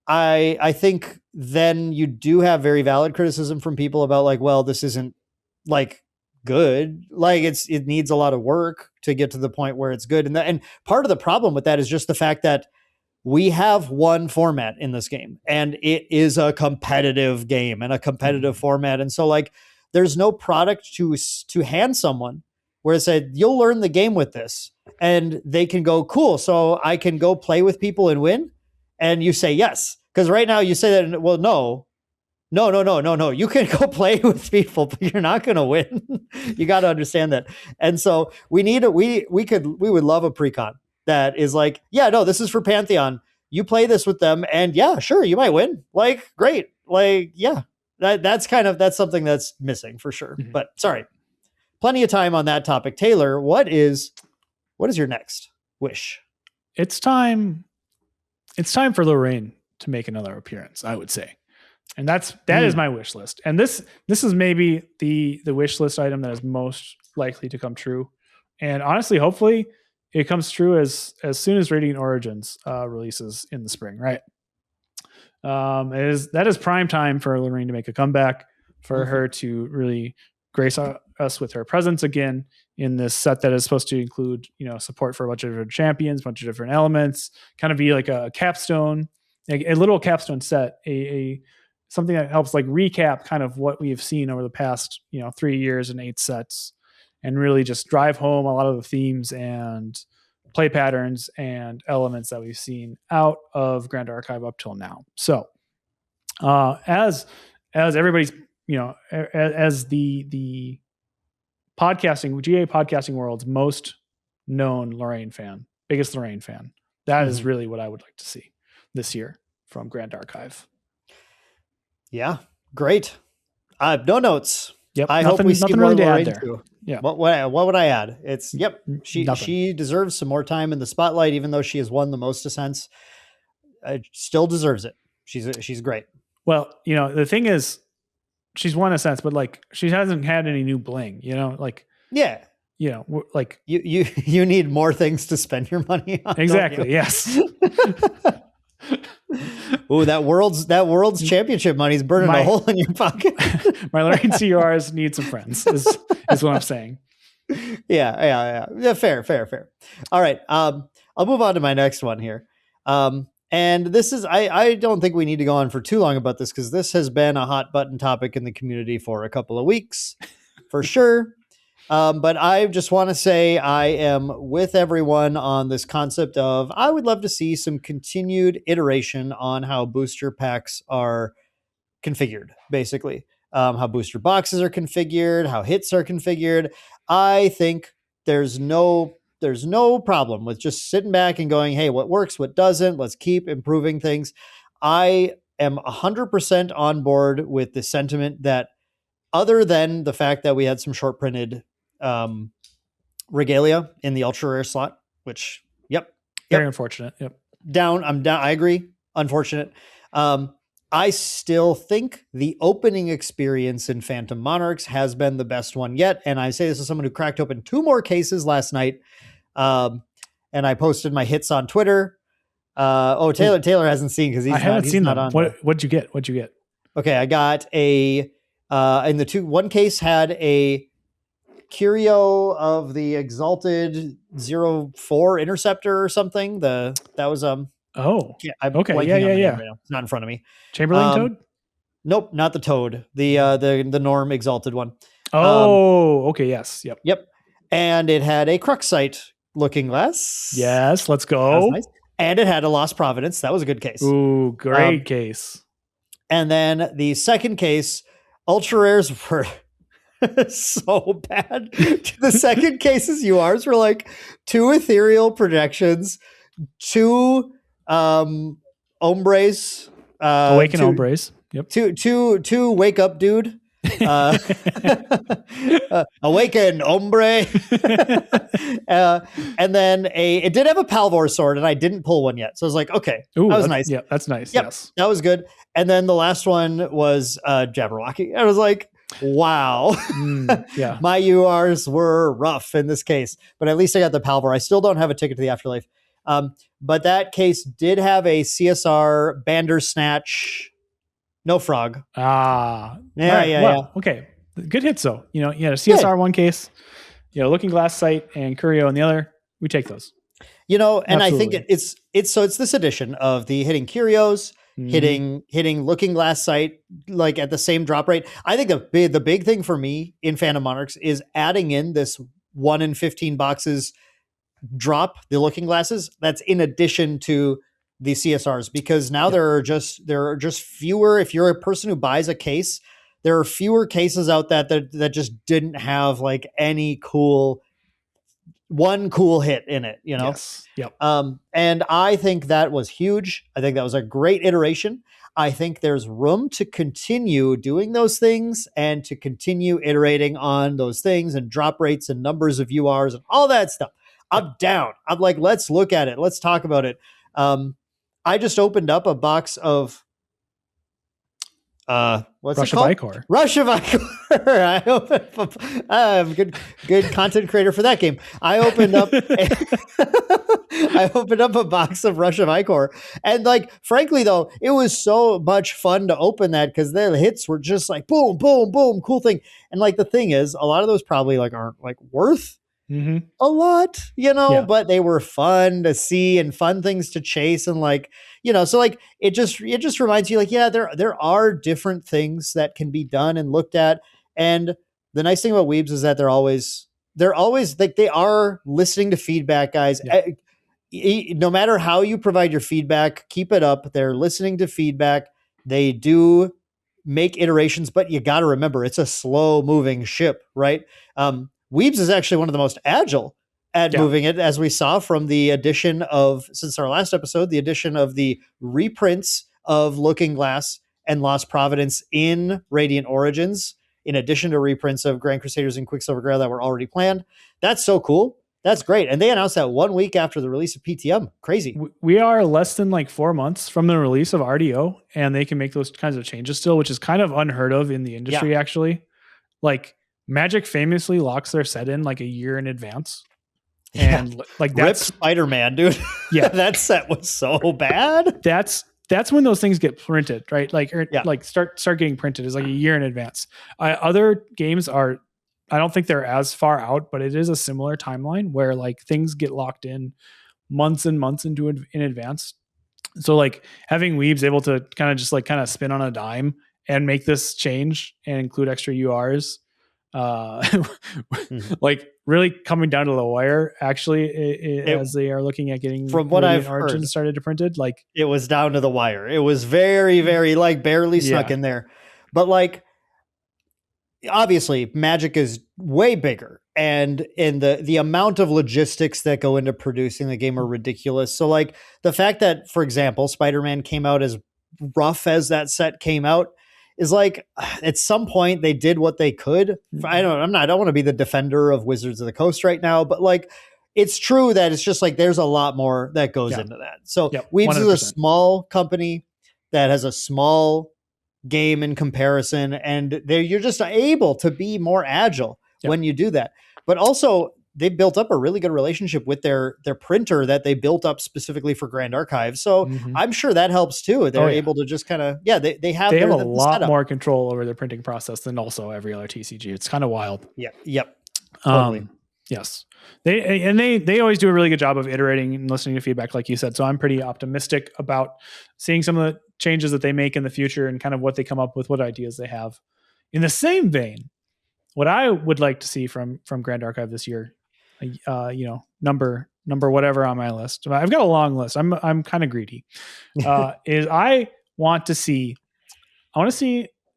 I think then you do have very valid criticism from people about like, well, this isn't like good. Like it needs a lot of work to get to the point where it's good. And part of the problem with that is just the fact that we have one format in this game and it is a competitive game and a competitive format. And so like, there's no product to hand someone where it said, you'll learn the game with this and they can go, cool. So I can go play with people and win. And you say, yes. Cause right now you say that, well, no. You can go play with people, but you're not going to win. You got to understand that. And so we would love a precon that is like, yeah, no, this is for Pantheon. You play this with them and yeah, sure. You might win. Like, great. Like, yeah, that's something that's missing for sure. Mm-hmm. But sorry, plenty of time on that topic. Taylor, what is your next wish? It's time for Lorraine to make another appearance, I would say. And that is my wish list. And this is maybe the wish list item that is most likely to come true. And honestly, hopefully it comes true as soon as Radiant Origins releases in the spring, right? That is prime time for Lorraine to make a comeback, for her to really grace us with her presence again in this set that is supposed to include, support for a bunch of different champions, a bunch of different elements, kind of be like a capstone, a little capstone set, a something that helps like recap kind of what we've seen over the past, 3 years and 8 sets, and really just drive home a lot of the themes and play patterns and elements that we've seen out of Grand Archive up till now. So as everybody's, as the podcasting, GA podcasting world's most known Lorraine fan, biggest Lorraine fan, that is really what I would like to see this year from Grand Archive. Yeah, great. No notes. Yep. I hope we see more really Lorraine there. too. Yeah. What would I add? It's she deserves some more time in the spotlight, even though she has won the most Ascents. Still deserves it. She's great. Well, the thing is, she's won Ascents, but like she hasn't had any new bling. Like like you need more things to spend your money on. Exactly. Yes. Oh, that world's championship money is burning a hole in your pocket. My Lorraine CURs need some friends. Is what I'm saying. Yeah. Fair. All right. I'll move on to my next one here. And this is, I don't think we need to go on for too long about this, because this has been a hot button topic in the community for a couple of weeks, for sure. But I just want to say I am with everyone on this concept of, I would love to see some continued iteration on how booster packs are configured, basically. How booster boxes are configured, how hits are configured. I think there's no problem with just sitting back and going, hey, what works, what doesn't? Let's keep improving things. I am 100% on board with the sentiment that, other than the fact that we had some short printed regalia in the ultra rare slot, which, very unfortunate. Yep. I'm down. I agree. Unfortunate. I still think the opening experience in Phantom Monarchs has been the best one yet. And I say this as someone who cracked open 2 more cases last night. And I posted my hits on Twitter. Taylor hasn't seen, because I haven't seen not them. on. What'd you get? Okay, I got in the one case had a Curio of the Exalted 04 Interceptor or something. That was okay, yeah. It's not in front of me. Chamberlain Toad? Nope, not the Toad. The Norm Exalted one. Okay, yes, yep. And it had a Cruxite Looking Glass. Yes, let's go. Nice. And it had a Lost Providence. That was a good case. Ooh, great case. And then the second case, ultra rares were so bad. The second cases URs were like 2 ethereal projections, 2 ombres, Awaken ombres. Yep. Two wake up dude. Awaken hombre. And then it did have a Palvor sword, and I didn't pull one yet, so I was like, okay. Ooh, that was nice. Yeah, that's nice. Yep, yes, that was good. And then the last one was Jabberwocky. I was like, wow. Yeah. My URs were rough in this case, but at least I got the Palvor. I still don't have a ticket to the afterlife. But that case did have a CSR Bandersnatch, no frog. Yeah. Okay. Good hits though. You had a CSR one case, Looking Glass Sight and Curio in the other. We take those. And Absolutely. I think it's this edition of the hitting Curios, hitting Looking Glass Sight, like at the same drop rate. I think the big thing for me in Phantom Monarchs is adding in this 1 in 15 boxes drop, the Looking Glasses. That's in addition to the CSRs, because now there are just fewer. If you're a person who buys a case, there are fewer cases out that just didn't have like any one cool hit in it, Yes. Yep. And I think that was huge. I think that was a great iteration. I think there's room to continue doing those things and to continue iterating on those things and drop rates and numbers of URs and all that stuff. I'm down. I'm like, let's look at it. Let's talk about it. I just opened up a box of What's Rush it of called? Icor. Rush of Icor. I'm good content creator for that game. I opened up I opened up a box of Rush of Icor, and like frankly though, it was so much fun to open that because the hits were just like boom, boom, boom, cool thing. And like the thing is, a lot of those probably like aren't like worth a lot, Yeah. but they were fun to see and fun things to chase, and like, so like it just reminds you like, yeah, there are different things that can be done and looked at. And the nice thing about Weebs is that they're always like, they are listening to feedback, guys. Yeah. No matter how you provide your feedback, keep it up. They're listening to feedback. They do make iterations, but you got to remember it's a slow moving ship, right? Weebs is actually one of the most agile at moving it, as we saw from the addition of, since our last episode, the addition of the reprints of Looking Glass and Lost Providence in Radiant Origins, in addition to reprints of Grand Crusaders and Quicksilver Grail that were already planned. That's so cool. That's great. And they announced that 1 week after the release of PTM. Crazy. We are less than like 4 months from the release of RDO, and they can make those kinds of changes still, which is kind of unheard of in the industry, actually. Like, Magic famously locks their set in like a year in advance. And like that's Spider-Man, dude. Yeah. That set was so bad. That's when those things get printed, right? Like, like start getting printed is like a year in advance. Other games are, I don't think they're as far out, but it is a similar timeline where like things get locked in months and months in advance. So like having Weebs able to kind of spin on a dime and make this change and include extra URs, like really coming down to the wire actually, as they are looking at getting, from what I've heard, started to printed, like it was down to the wire. It was very, very like barely snuck in there, but like obviously Magic is way bigger, and in the amount of logistics that go into producing the game are ridiculous. So like the fact that, for example, Spider-Man came out as rough as that set came out is like, at some point they did what they could. I don't want to be the defender of Wizards of the Coast right now, but like it's true that it's just like there's a lot more that goes into that. So Weebs is a small company that has a small game in comparison, and you're just able to be more agile when you do that. But also they built up a really good relationship with their printer that they built up specifically for Grand Archive. So I'm sure that helps too. They're able to just kind of, they have a lot more control over their printing process than also every other TCG. It's kind of wild. Yep. Totally. Yes. They always do a really good job of iterating and listening to feedback, like you said. So I'm pretty optimistic about seeing some of the changes that they make in the future and kind of what they come up with, what ideas they have. In the same vein, what I would like to see from Grand Archive this year, number whatever on my list. I've got a long list. I'm kind of greedy. Is I want to see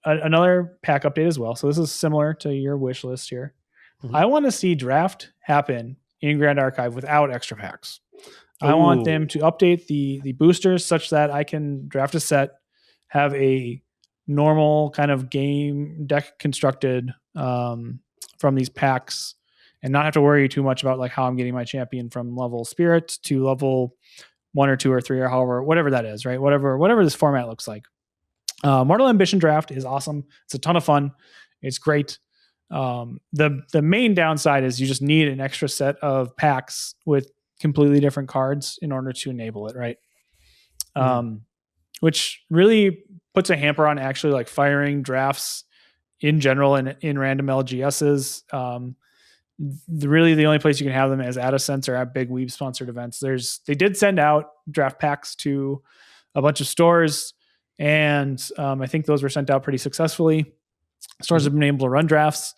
another pack update as well. So this is similar to your wish list here. I want to see draft happen in Grand Archive without extra packs. I want them to update the boosters such that I can draft a set, have a normal kind of game deck constructed from these packs, and not have to worry too much about like how I'm getting my champion from level spirit to level 1 or 2 or 3 or however, whatever that is, right? Whatever this format looks like. Mortal Ambition draft is awesome. It's a ton of fun. It's great. The main downside is you just need an extra set of packs with completely different cards in order to enable it, right? Which really puts a hamper on actually like firing drafts in general and in random LGSs. Really the only place you can have them is at Ascent or at big Weeb sponsored events. They did send out draft packs to a bunch of stores, and I think those were sent out pretty successfully. Stores have been able to run drafts.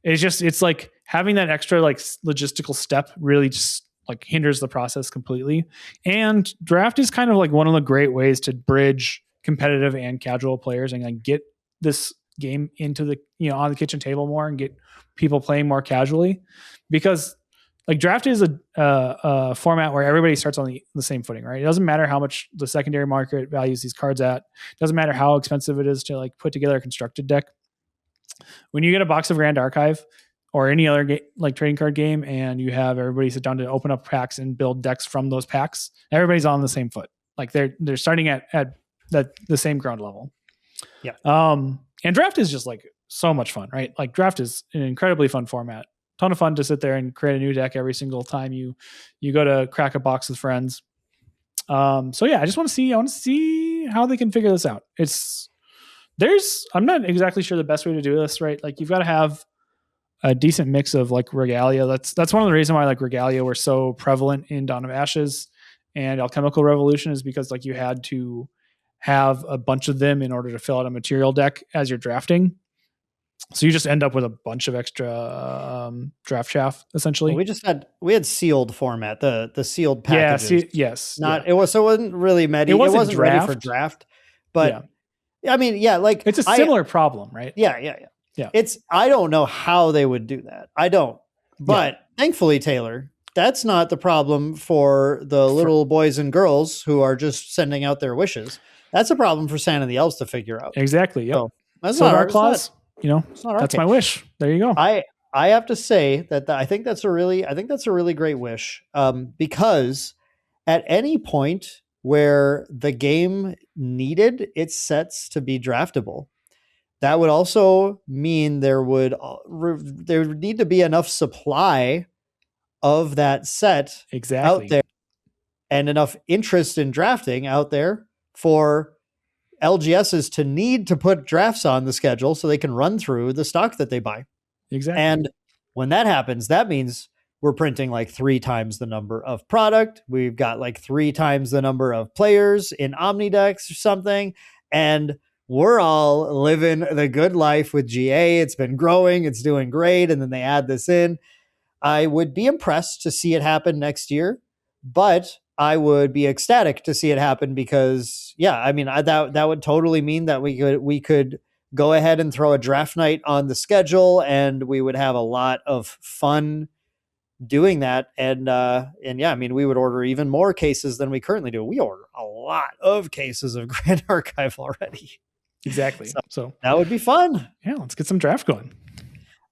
It's like having that extra like logistical step really just like hinders the process completely. And draft is kind of like one of the great ways to bridge competitive and casual players and like get this game into the, on the kitchen table more and get people playing more casually, because like draft is a format where everybody starts on the same footing, right? It doesn't matter how much the secondary market values these cards at. It doesn't matter how expensive it is to like put together a constructed deck. When you get a box of Grand Archive or any other like trading card game, and you have everybody sit down to open up packs and build decks from those packs, everybody's on the same foot. Like they're starting at the same ground level. Yeah. And draft is just like so much fun, right? Like draft is an incredibly fun format. Ton of fun to sit there and create a new deck every single time you go to crack a box with friends. So yeah, I want to see how they can figure this out. I'm not exactly sure the best way to do this, right? Like you've got to have a decent mix of like regalia. That's one of the reasons why like regalia were so prevalent in Dawn of Ashes and Alchemical Revolution, is because like you had to have a bunch of them in order to fill out a material deck as you're drafting. So you just end up with a bunch of extra draft chaff, essentially. Well, we had sealed format, the sealed packages. Yes. It wasn't really medi. It wasn't ready for draft. But I mean, like it's a similar problem, right? Yeah. I don't know how they would do that. I don't. But thankfully, Taylor, that's not the problem for the little boys and girls who are just sending out their wishes. That's a problem for Santa and the elves to figure out. Exactly. Yep. So that's Sylidar Claus. That's my wish. There you go. I have to say that I think that's a really great wish, because at any point where the game needed its sets to be draftable, that would also mean there would need to be enough supply of that set out there and enough interest in drafting out there for LGSs to need to put drafts on the schedule so they can run through the stock that they buy. Exactly. And when that happens, that means we're printing like 3 times the number of product. We've got like 3 times the number of players in Omnidex or something. And we're all living the good life with GA. It's been growing. It's doing great. And then they add this in. I would be impressed to see it happen next year, but I would be ecstatic to see it happen because, I mean, that would totally mean that we could go ahead and throw a draft night on the schedule, and we would have a lot of fun doing that. And I mean, we would order even more cases than we currently do. We order a lot of cases of Grand Archive already. Exactly. So that would be fun. Yeah, let's get some draft going.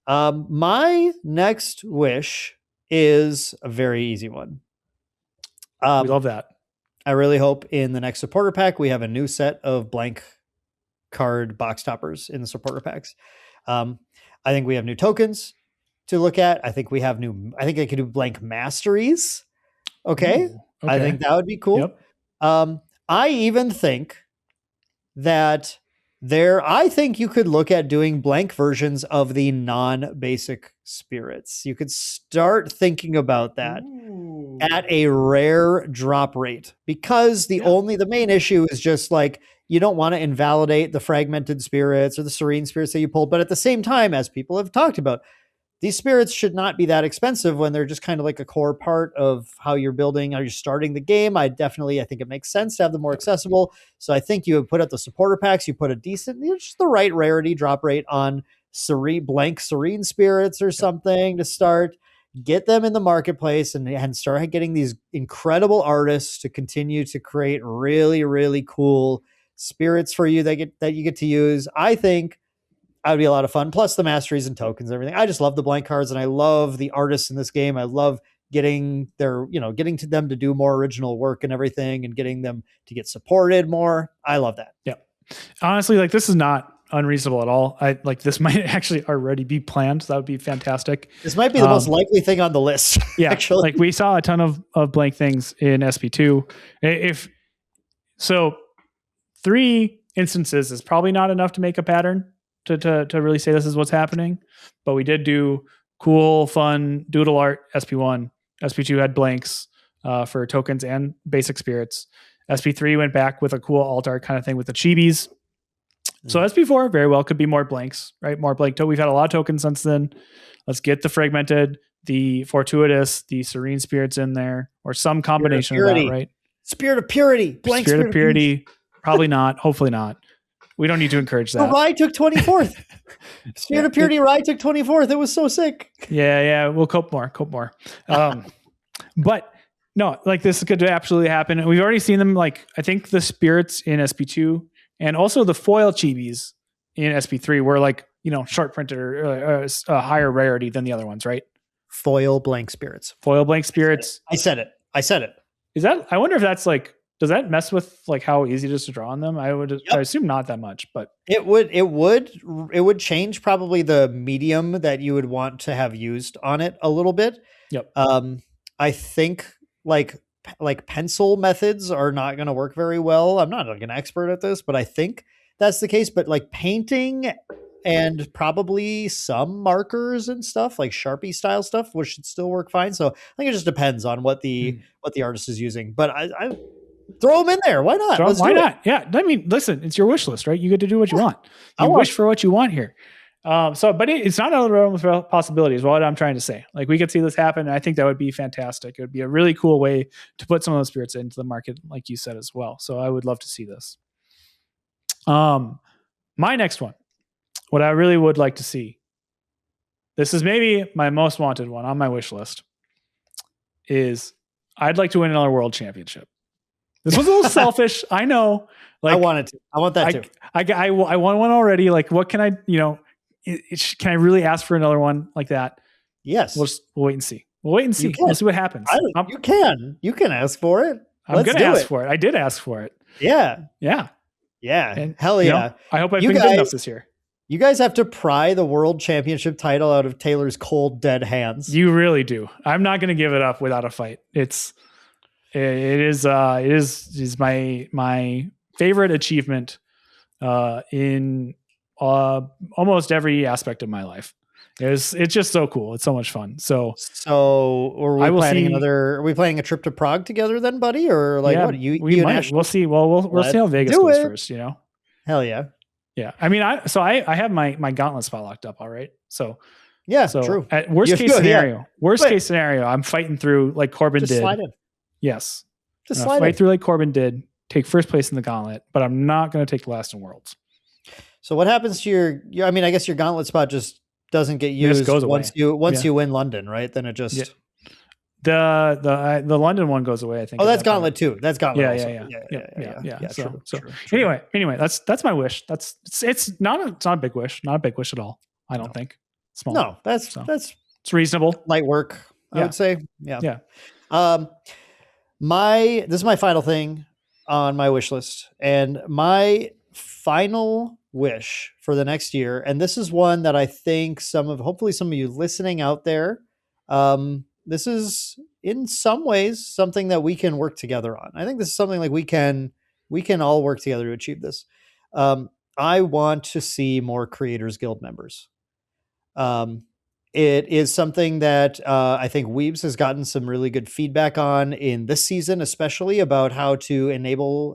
My next wish is a very easy one. We love that. I really hope in the next supporter pack we have a new set of blank card box toppers in the supporter packs. I think we have new tokens to look at. I think they could do blank masteries. Okay. Ooh, I think that would be cool. Yep. I even think that I think you could look at doing blank versions of the non-basic spirits. You could start thinking about that. Ooh. At a rare drop rate, because the main issue is just like, you don't want to invalidate the fragmented spirits or the serene spirits that you pulled. But at the same time, as people have talked about, these spirits should not be that expensive when they're just kind of like a core part of how you're building, how you're starting the game. I think it makes sense to have them more accessible. So I think you would put out the supporter packs, you put a decent, just the right rarity drop rate on blank serene spirits or something to start. Get them in the marketplace and start getting these incredible artists to continue to create really, really cool spirits for you that you get to use. I think that would be a lot of fun. Plus the masteries and tokens and everything. I just love the blank cards and I love the artists in this game. I love getting to them to do more original work and everything and getting them to get supported more. I love that. Yeah. Honestly, like this is not unreasonable at all. This might actually already be planned. So that would be fantastic. This might be the most likely thing on the list. Yeah. Actually. Like we saw a ton of blank things in SP2. If so, 3 instances is probably not enough to make a pattern to really say this is what's happening. But we did do cool, fun doodle art SP1. SP2 had blanks for tokens and basic spirits. SP3 went back with a cool alt art kind of thing with the chibis. So SP4 very well could be more blanks, right? More blank. We've had a lot of tokens since then. Let's get the fragmented, the fortuitous, the serene spirits in there, or some combination of that, right? Spirit of purity. Blank Spirit of purity. Probably not. Hopefully not. We don't need to encourage that. So Rye took 24th. Spirit of purity. Rye took 24th. It was so sick. Yeah. We'll cope more. But no, like this could absolutely happen. We've already seen them. Like I think the spirits in SP2 and also the foil chibis in SP3 were like, short printed or a higher rarity than the other ones, right? Foil blank spirits. Foil blank spirits. I said it. Is that? I wonder if that's like does that mess with like how easy it is to draw on them? I assume not that much, but it would change probably the medium that you would want to have used on it a little bit. Yep. I think like pencil methods are not going to work very well. I'm not like an expert at this, but I think that's the case. But like painting and probably some markers and stuff like Sharpie style stuff, which should still work fine. So I think it just depends on what the artist is using. But I throw them in there. Why not? Why not? Yeah. I mean, listen, it's your wish list, right? You get to do what you want. You wish for what you want here. But it's not out of the realm of possibilities. Is what I'm trying to say. Like we could see this happen. And I think that would be fantastic. It would be a really cool way to put some of those spirits into the market, like you said as well. So I would love to see this. My next one, what I really would like to see. This is maybe my most wanted one on my wish list. Is I'd like to win another world championship. This was a little selfish. I know. Like I wanted to. I want that too. I won one already. Like, what can I? Can I really ask for another one like that? Yes. We'll wait and see. We'll see what happens. You can ask for it. I'm going to ask for it. I did ask for it. Yeah. Yeah. Yeah. And hell yeah. I hope I've been good enough this year. You guys have to pry the world championship title out of Taylor's cold, dead hands. You really do. I'm not going to give it up without a fight. It is my favorite achievement in almost every aspect of my life. It's just so cool. It's so much fun. So are we planning a trip to Prague together then, buddy? Or like what you might. We'll see. Well, we'll see how Vegas goes first, Hell yeah. Yeah. I mean, I have my gauntlet spot locked up. All right. So true. At worst case scenario, I'm fighting through like Corbin did. Slide in. Yes. Just slide fight through like Corbin did, take first place in the gauntlet, but I'm not going to take last in worlds. So what happens to your I mean, I guess your gauntlet spot just doesn't get used once you win London, right? Then it just the London one goes away, I think. Oh, that's gauntlet too. That's gauntlet. Yeah. So anyway, that's my wish. It's not a big wish, not a big wish at all. I don't think. Small. No, that's it's reasonable. Light work, I would say. Yeah. Yeah. This is my final thing on my wish list, and my final wish for the next year, and this is one that I think hopefully some of you listening out there, this is in some ways something that we can work together on. I think this is something like we can all work together to achieve this. I want to see more Creators Guild members. It is something that I think Weebs has gotten some really good feedback on in this season, especially about how to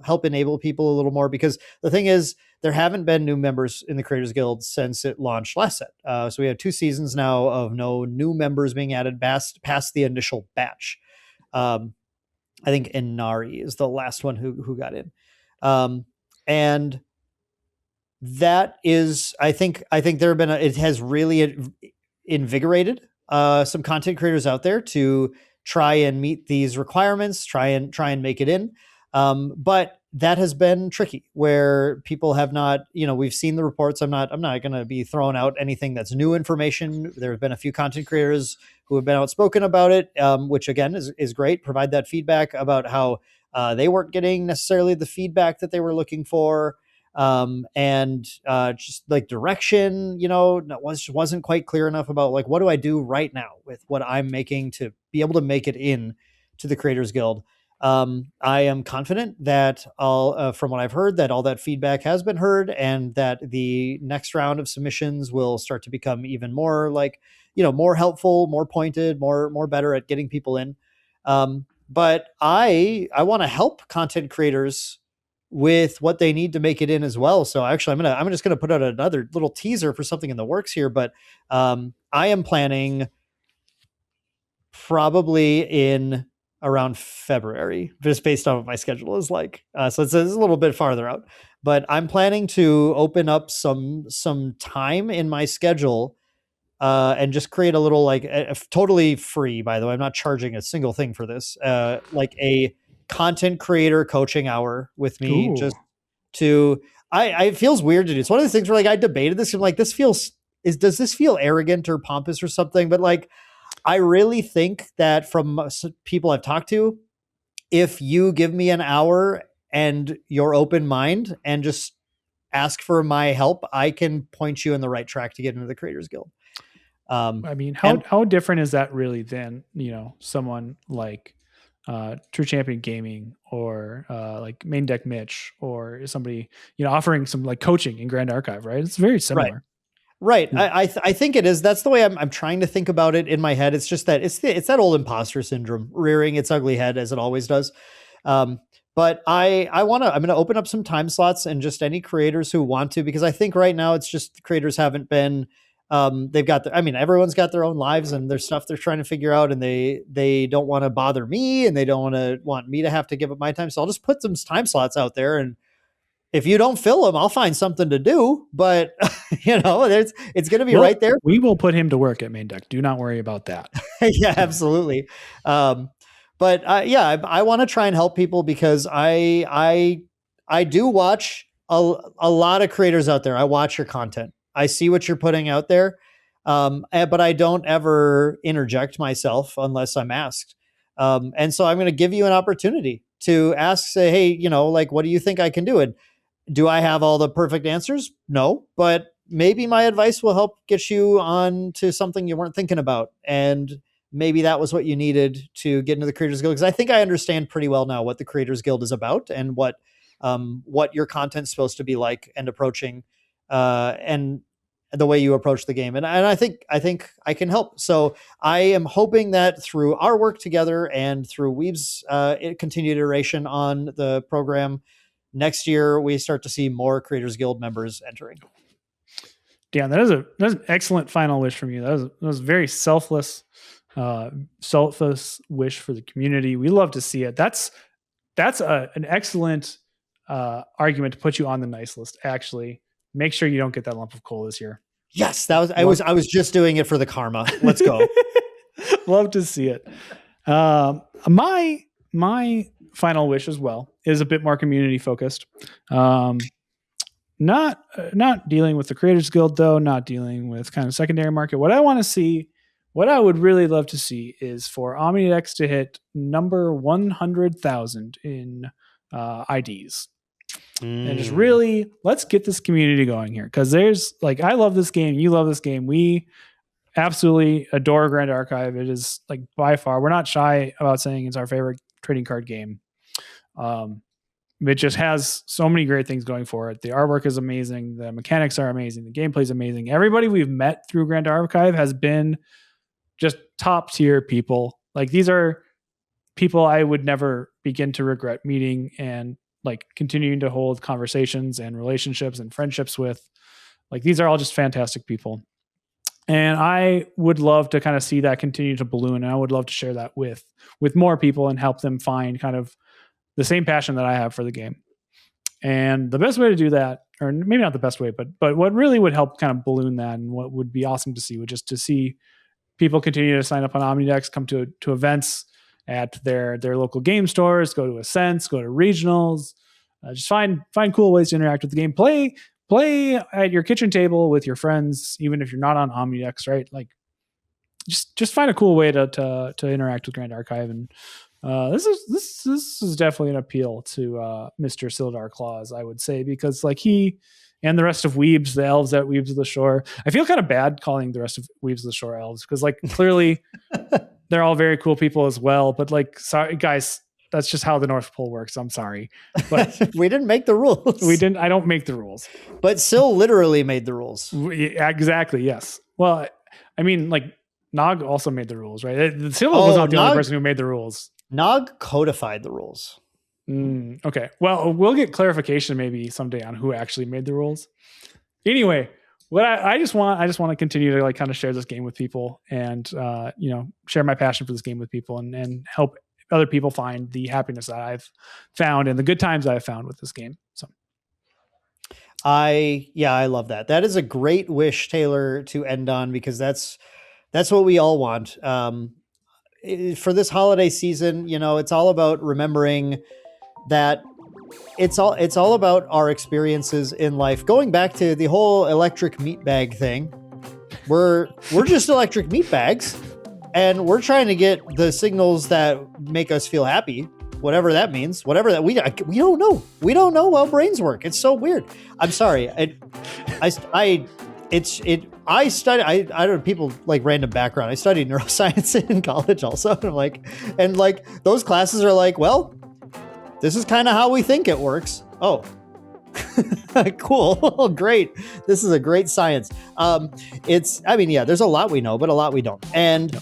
help enable people a little more. Because the thing is, there haven't been new members in the Creators Guild since it launched last set. So we have 2 seasons now of no new members being added past the initial batch. I think Inari is the last one who got in. And that is, I think there have been it has really invigorated some content creators out there to try and meet these requirements, try and make it in. But that has been tricky where people have not, we've seen the reports. I'm not going to be throwing out anything that's new information. There have been a few content creators who have been outspoken about it, which again is great. Provide that feedback about how they weren't getting necessarily the feedback that they were looking for. And just like direction, wasn't quite clear enough about like, what do I do right now with what I'm making to be able to make it in to the Creators Guild? I am confident that from what I've heard, that all that feedback has been heard, and that the next round of submissions will start to become even more like, more helpful, more pointed, more better at getting people in. But I want to help content creators with what they need to make it in as well. So actually I'm just going to put out another little teaser for something in the works here, but I am planning probably in around February, just based on what my schedule is like. So it's a little bit farther out, but I'm planning to open up some time in my schedule and just create a little, like totally free, by the way, I'm not charging a single thing for this, like a content creator coaching hour with me. Ooh. Just to, it feels weird to do. It's one of those things where like I debated this. I'm like, does this feel arrogant or pompous or something? But like, I really think that from people I've talked to, if you give me an hour and your open mind and just ask for my help, I can point you in the right track to get into the Creators Guild. I mean, how different is that really than, someone like True Champion Gaming or like Maindeck Mitch or somebody, offering some like coaching in Grand Archive, right? It's very similar. Right. I think it is. That's the way I'm trying to think about it in my head. It's just that it's that old imposter syndrome rearing its ugly head as it always does. But I'm going to open up some time slots and just any creators who want to, because I think right now it's just creators haven't been, they've got everyone's got their own lives and there's stuff they're trying to figure out, and they don't want to bother me and they don't want me to have to give up my time. So I'll just put some time slots out there, and if you don't fill them, I'll find something to do. But it's going to be right there. We will put him to work at Maindeck. Do not worry about that. Yeah, absolutely. But I want to try and help people because I do watch a lot of creators out there. I watch your content. I see what you're putting out there. But I don't ever interject myself unless I'm asked. And so I'm going to give you an opportunity to ask, say, hey, what do you think I can do? And do I have all the perfect answers? No, but maybe my advice will help get you on to something you weren't thinking about. And maybe that was what you needed to get into the Creators Guild. Because I think I understand pretty well now what the Creators Guild is about and what your content's supposed to be like and approaching, and the way you approach the game. And I think I can help. So I am hoping that through our work together and through Weeb's continued iteration on the program, next year we start to see more Creators Guild members entering. Dan, that is an excellent final wish from you. That was very selfless wish for the community. We love to see it. That's an excellent argument to put you on the nice list. Actually, make sure you don't get that lump of coal this year. Yes, I was just doing it for the karma. Let's go. Love to see it. My final wish as well is a bit more community focused. Not dealing with the Creators Guild though, not dealing with kind of secondary market. What I would really love to see is for Omnidex to hit number 100,000 in IDs. And just really, let's get this community going here. Because I love this game. You love this game. We absolutely adore Grand Archive. It is like by far, we're not shy about saying it's our favorite trading card game. It just has so many great things going for it. The artwork is amazing. The mechanics are amazing. The gameplay is amazing. Everybody we've met through Grand Archive has been just top tier people. Like these are people I would never begin to regret meeting and like continuing to hold conversations and relationships and friendships with. Like these are all just fantastic people. And I would love to kind of see that continue to balloon. And I would love to share that with more people and help them find kind of the same passion that I have for the game. And the best way to do that, or maybe not the best way, but what really would help kind of balloon that and what would be awesome to see would just to see people continue to sign up on Omnidex, come to events at their local game stores, go to Ascent, go to regionals, just find cool ways to interact with the game. Play at your kitchen table with your friends, even if you're not on Omnidex, right? Like just find a cool way to interact with Grand Archive. And this is definitely an appeal to Mr. Sylidar Claus, I would say, because like he and the rest of Weebs, the elves at Weebs of the Shore, I feel kind of bad calling the rest of Weebs of the Shore elves because like clearly they're all very cool people as well. But like, sorry guys, that's just how the North Pole works. I'm sorry, but we didn't make the rules. I don't make the rules. But Syl literally made the rules. Exactly. Yes. Well, I mean, like Nog also made the rules, right? Syl was not the only person who made the rules. Nog codified the rules. Okay. Well, we'll get clarification maybe someday on who actually made the rules. Anyway, what I just want to continue to like kind of share this game with people and share my passion for this game with people and help other people find the happiness that I've found and the good times I've found with this game. So I love that. That is a great wish, Taylor, to end on, because that's what we all want. For this holiday season, it's all about remembering that it's all about our experiences in life. Going back to the whole electric meatbag thing, we're just electric meatbags, and we're trying to get the signals that make us feel happy. whatever that means, whatever that we don't know. We don't know how brains work. It's so weird. I'm sorry. I study. I don't know, people like random background. I studied neuroscience in college also. And I'm like those classes are like, well, this is kind of how we think it works. Oh, cool. Great. This is a great science. There's a lot we know, but a lot we don't. And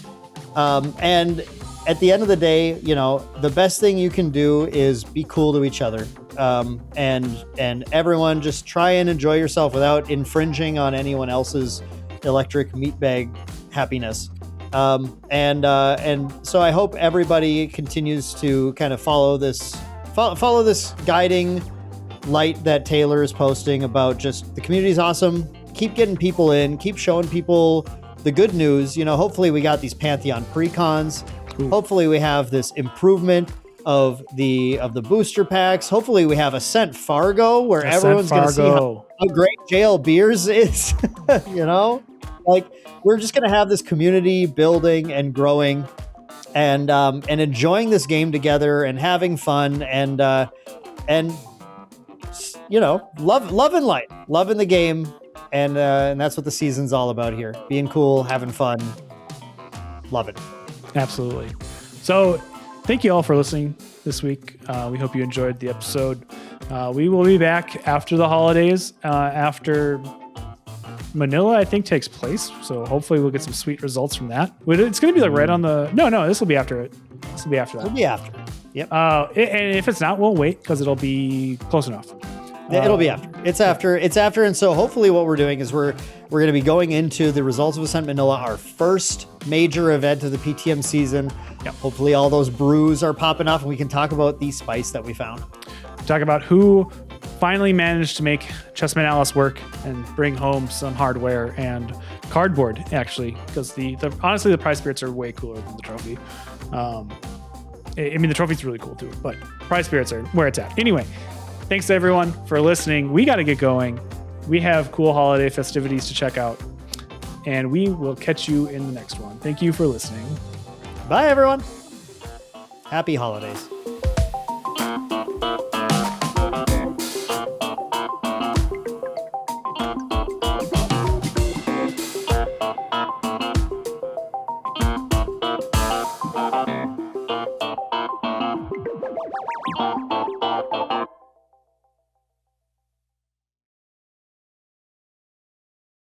at the end of the day, the best thing you can do is be cool to each other. And everyone just try and enjoy yourself without infringing on anyone else's electric meatbag happiness. And so I hope everybody continues to kind of follow this guiding light that Taylor is posting about just the community's awesome. Keep getting people in, keep showing people the good news. Hopefully we got these Pantheon precons. Ooh. Hopefully we have this improvement of the booster packs. Hopefully we have Ascent Fargo where everyone's going to see how great JL Beers is. Like we're just going to have this community building and growing and enjoying this game together and having fun and love and light, loving the game. And that's what the season's all about here. Being cool, having fun, love it. Absolutely. So thank you all for listening this week. We hope you enjoyed the episode. We will be back after the holidays, after Manila, I think, takes place. So hopefully we'll get some sweet results from that. It's going to be like right on the... No, this will be after it. This will be after that. It'll be after. Yep. And if it's not, we'll wait because it'll be close enough. It'll be after. It's after. And so hopefully what we're doing is we're going to be going into the results of Ascent Manila, our first major event of the PTM season. Yep. Hopefully all those brews are popping off and we can talk about the spice that we found. Talk about who finally managed to make Chessman Alice work and bring home some hardware and cardboard, actually, because honestly, the prize spirits are way cooler than the trophy. The trophy's really cool too, but prize spirits are where it's at. Anyway, thanks to everyone for listening. We got to get going. We have cool holiday festivities to check out, and we will catch you in the next one. Thank you for listening. Bye, everyone. Happy holidays.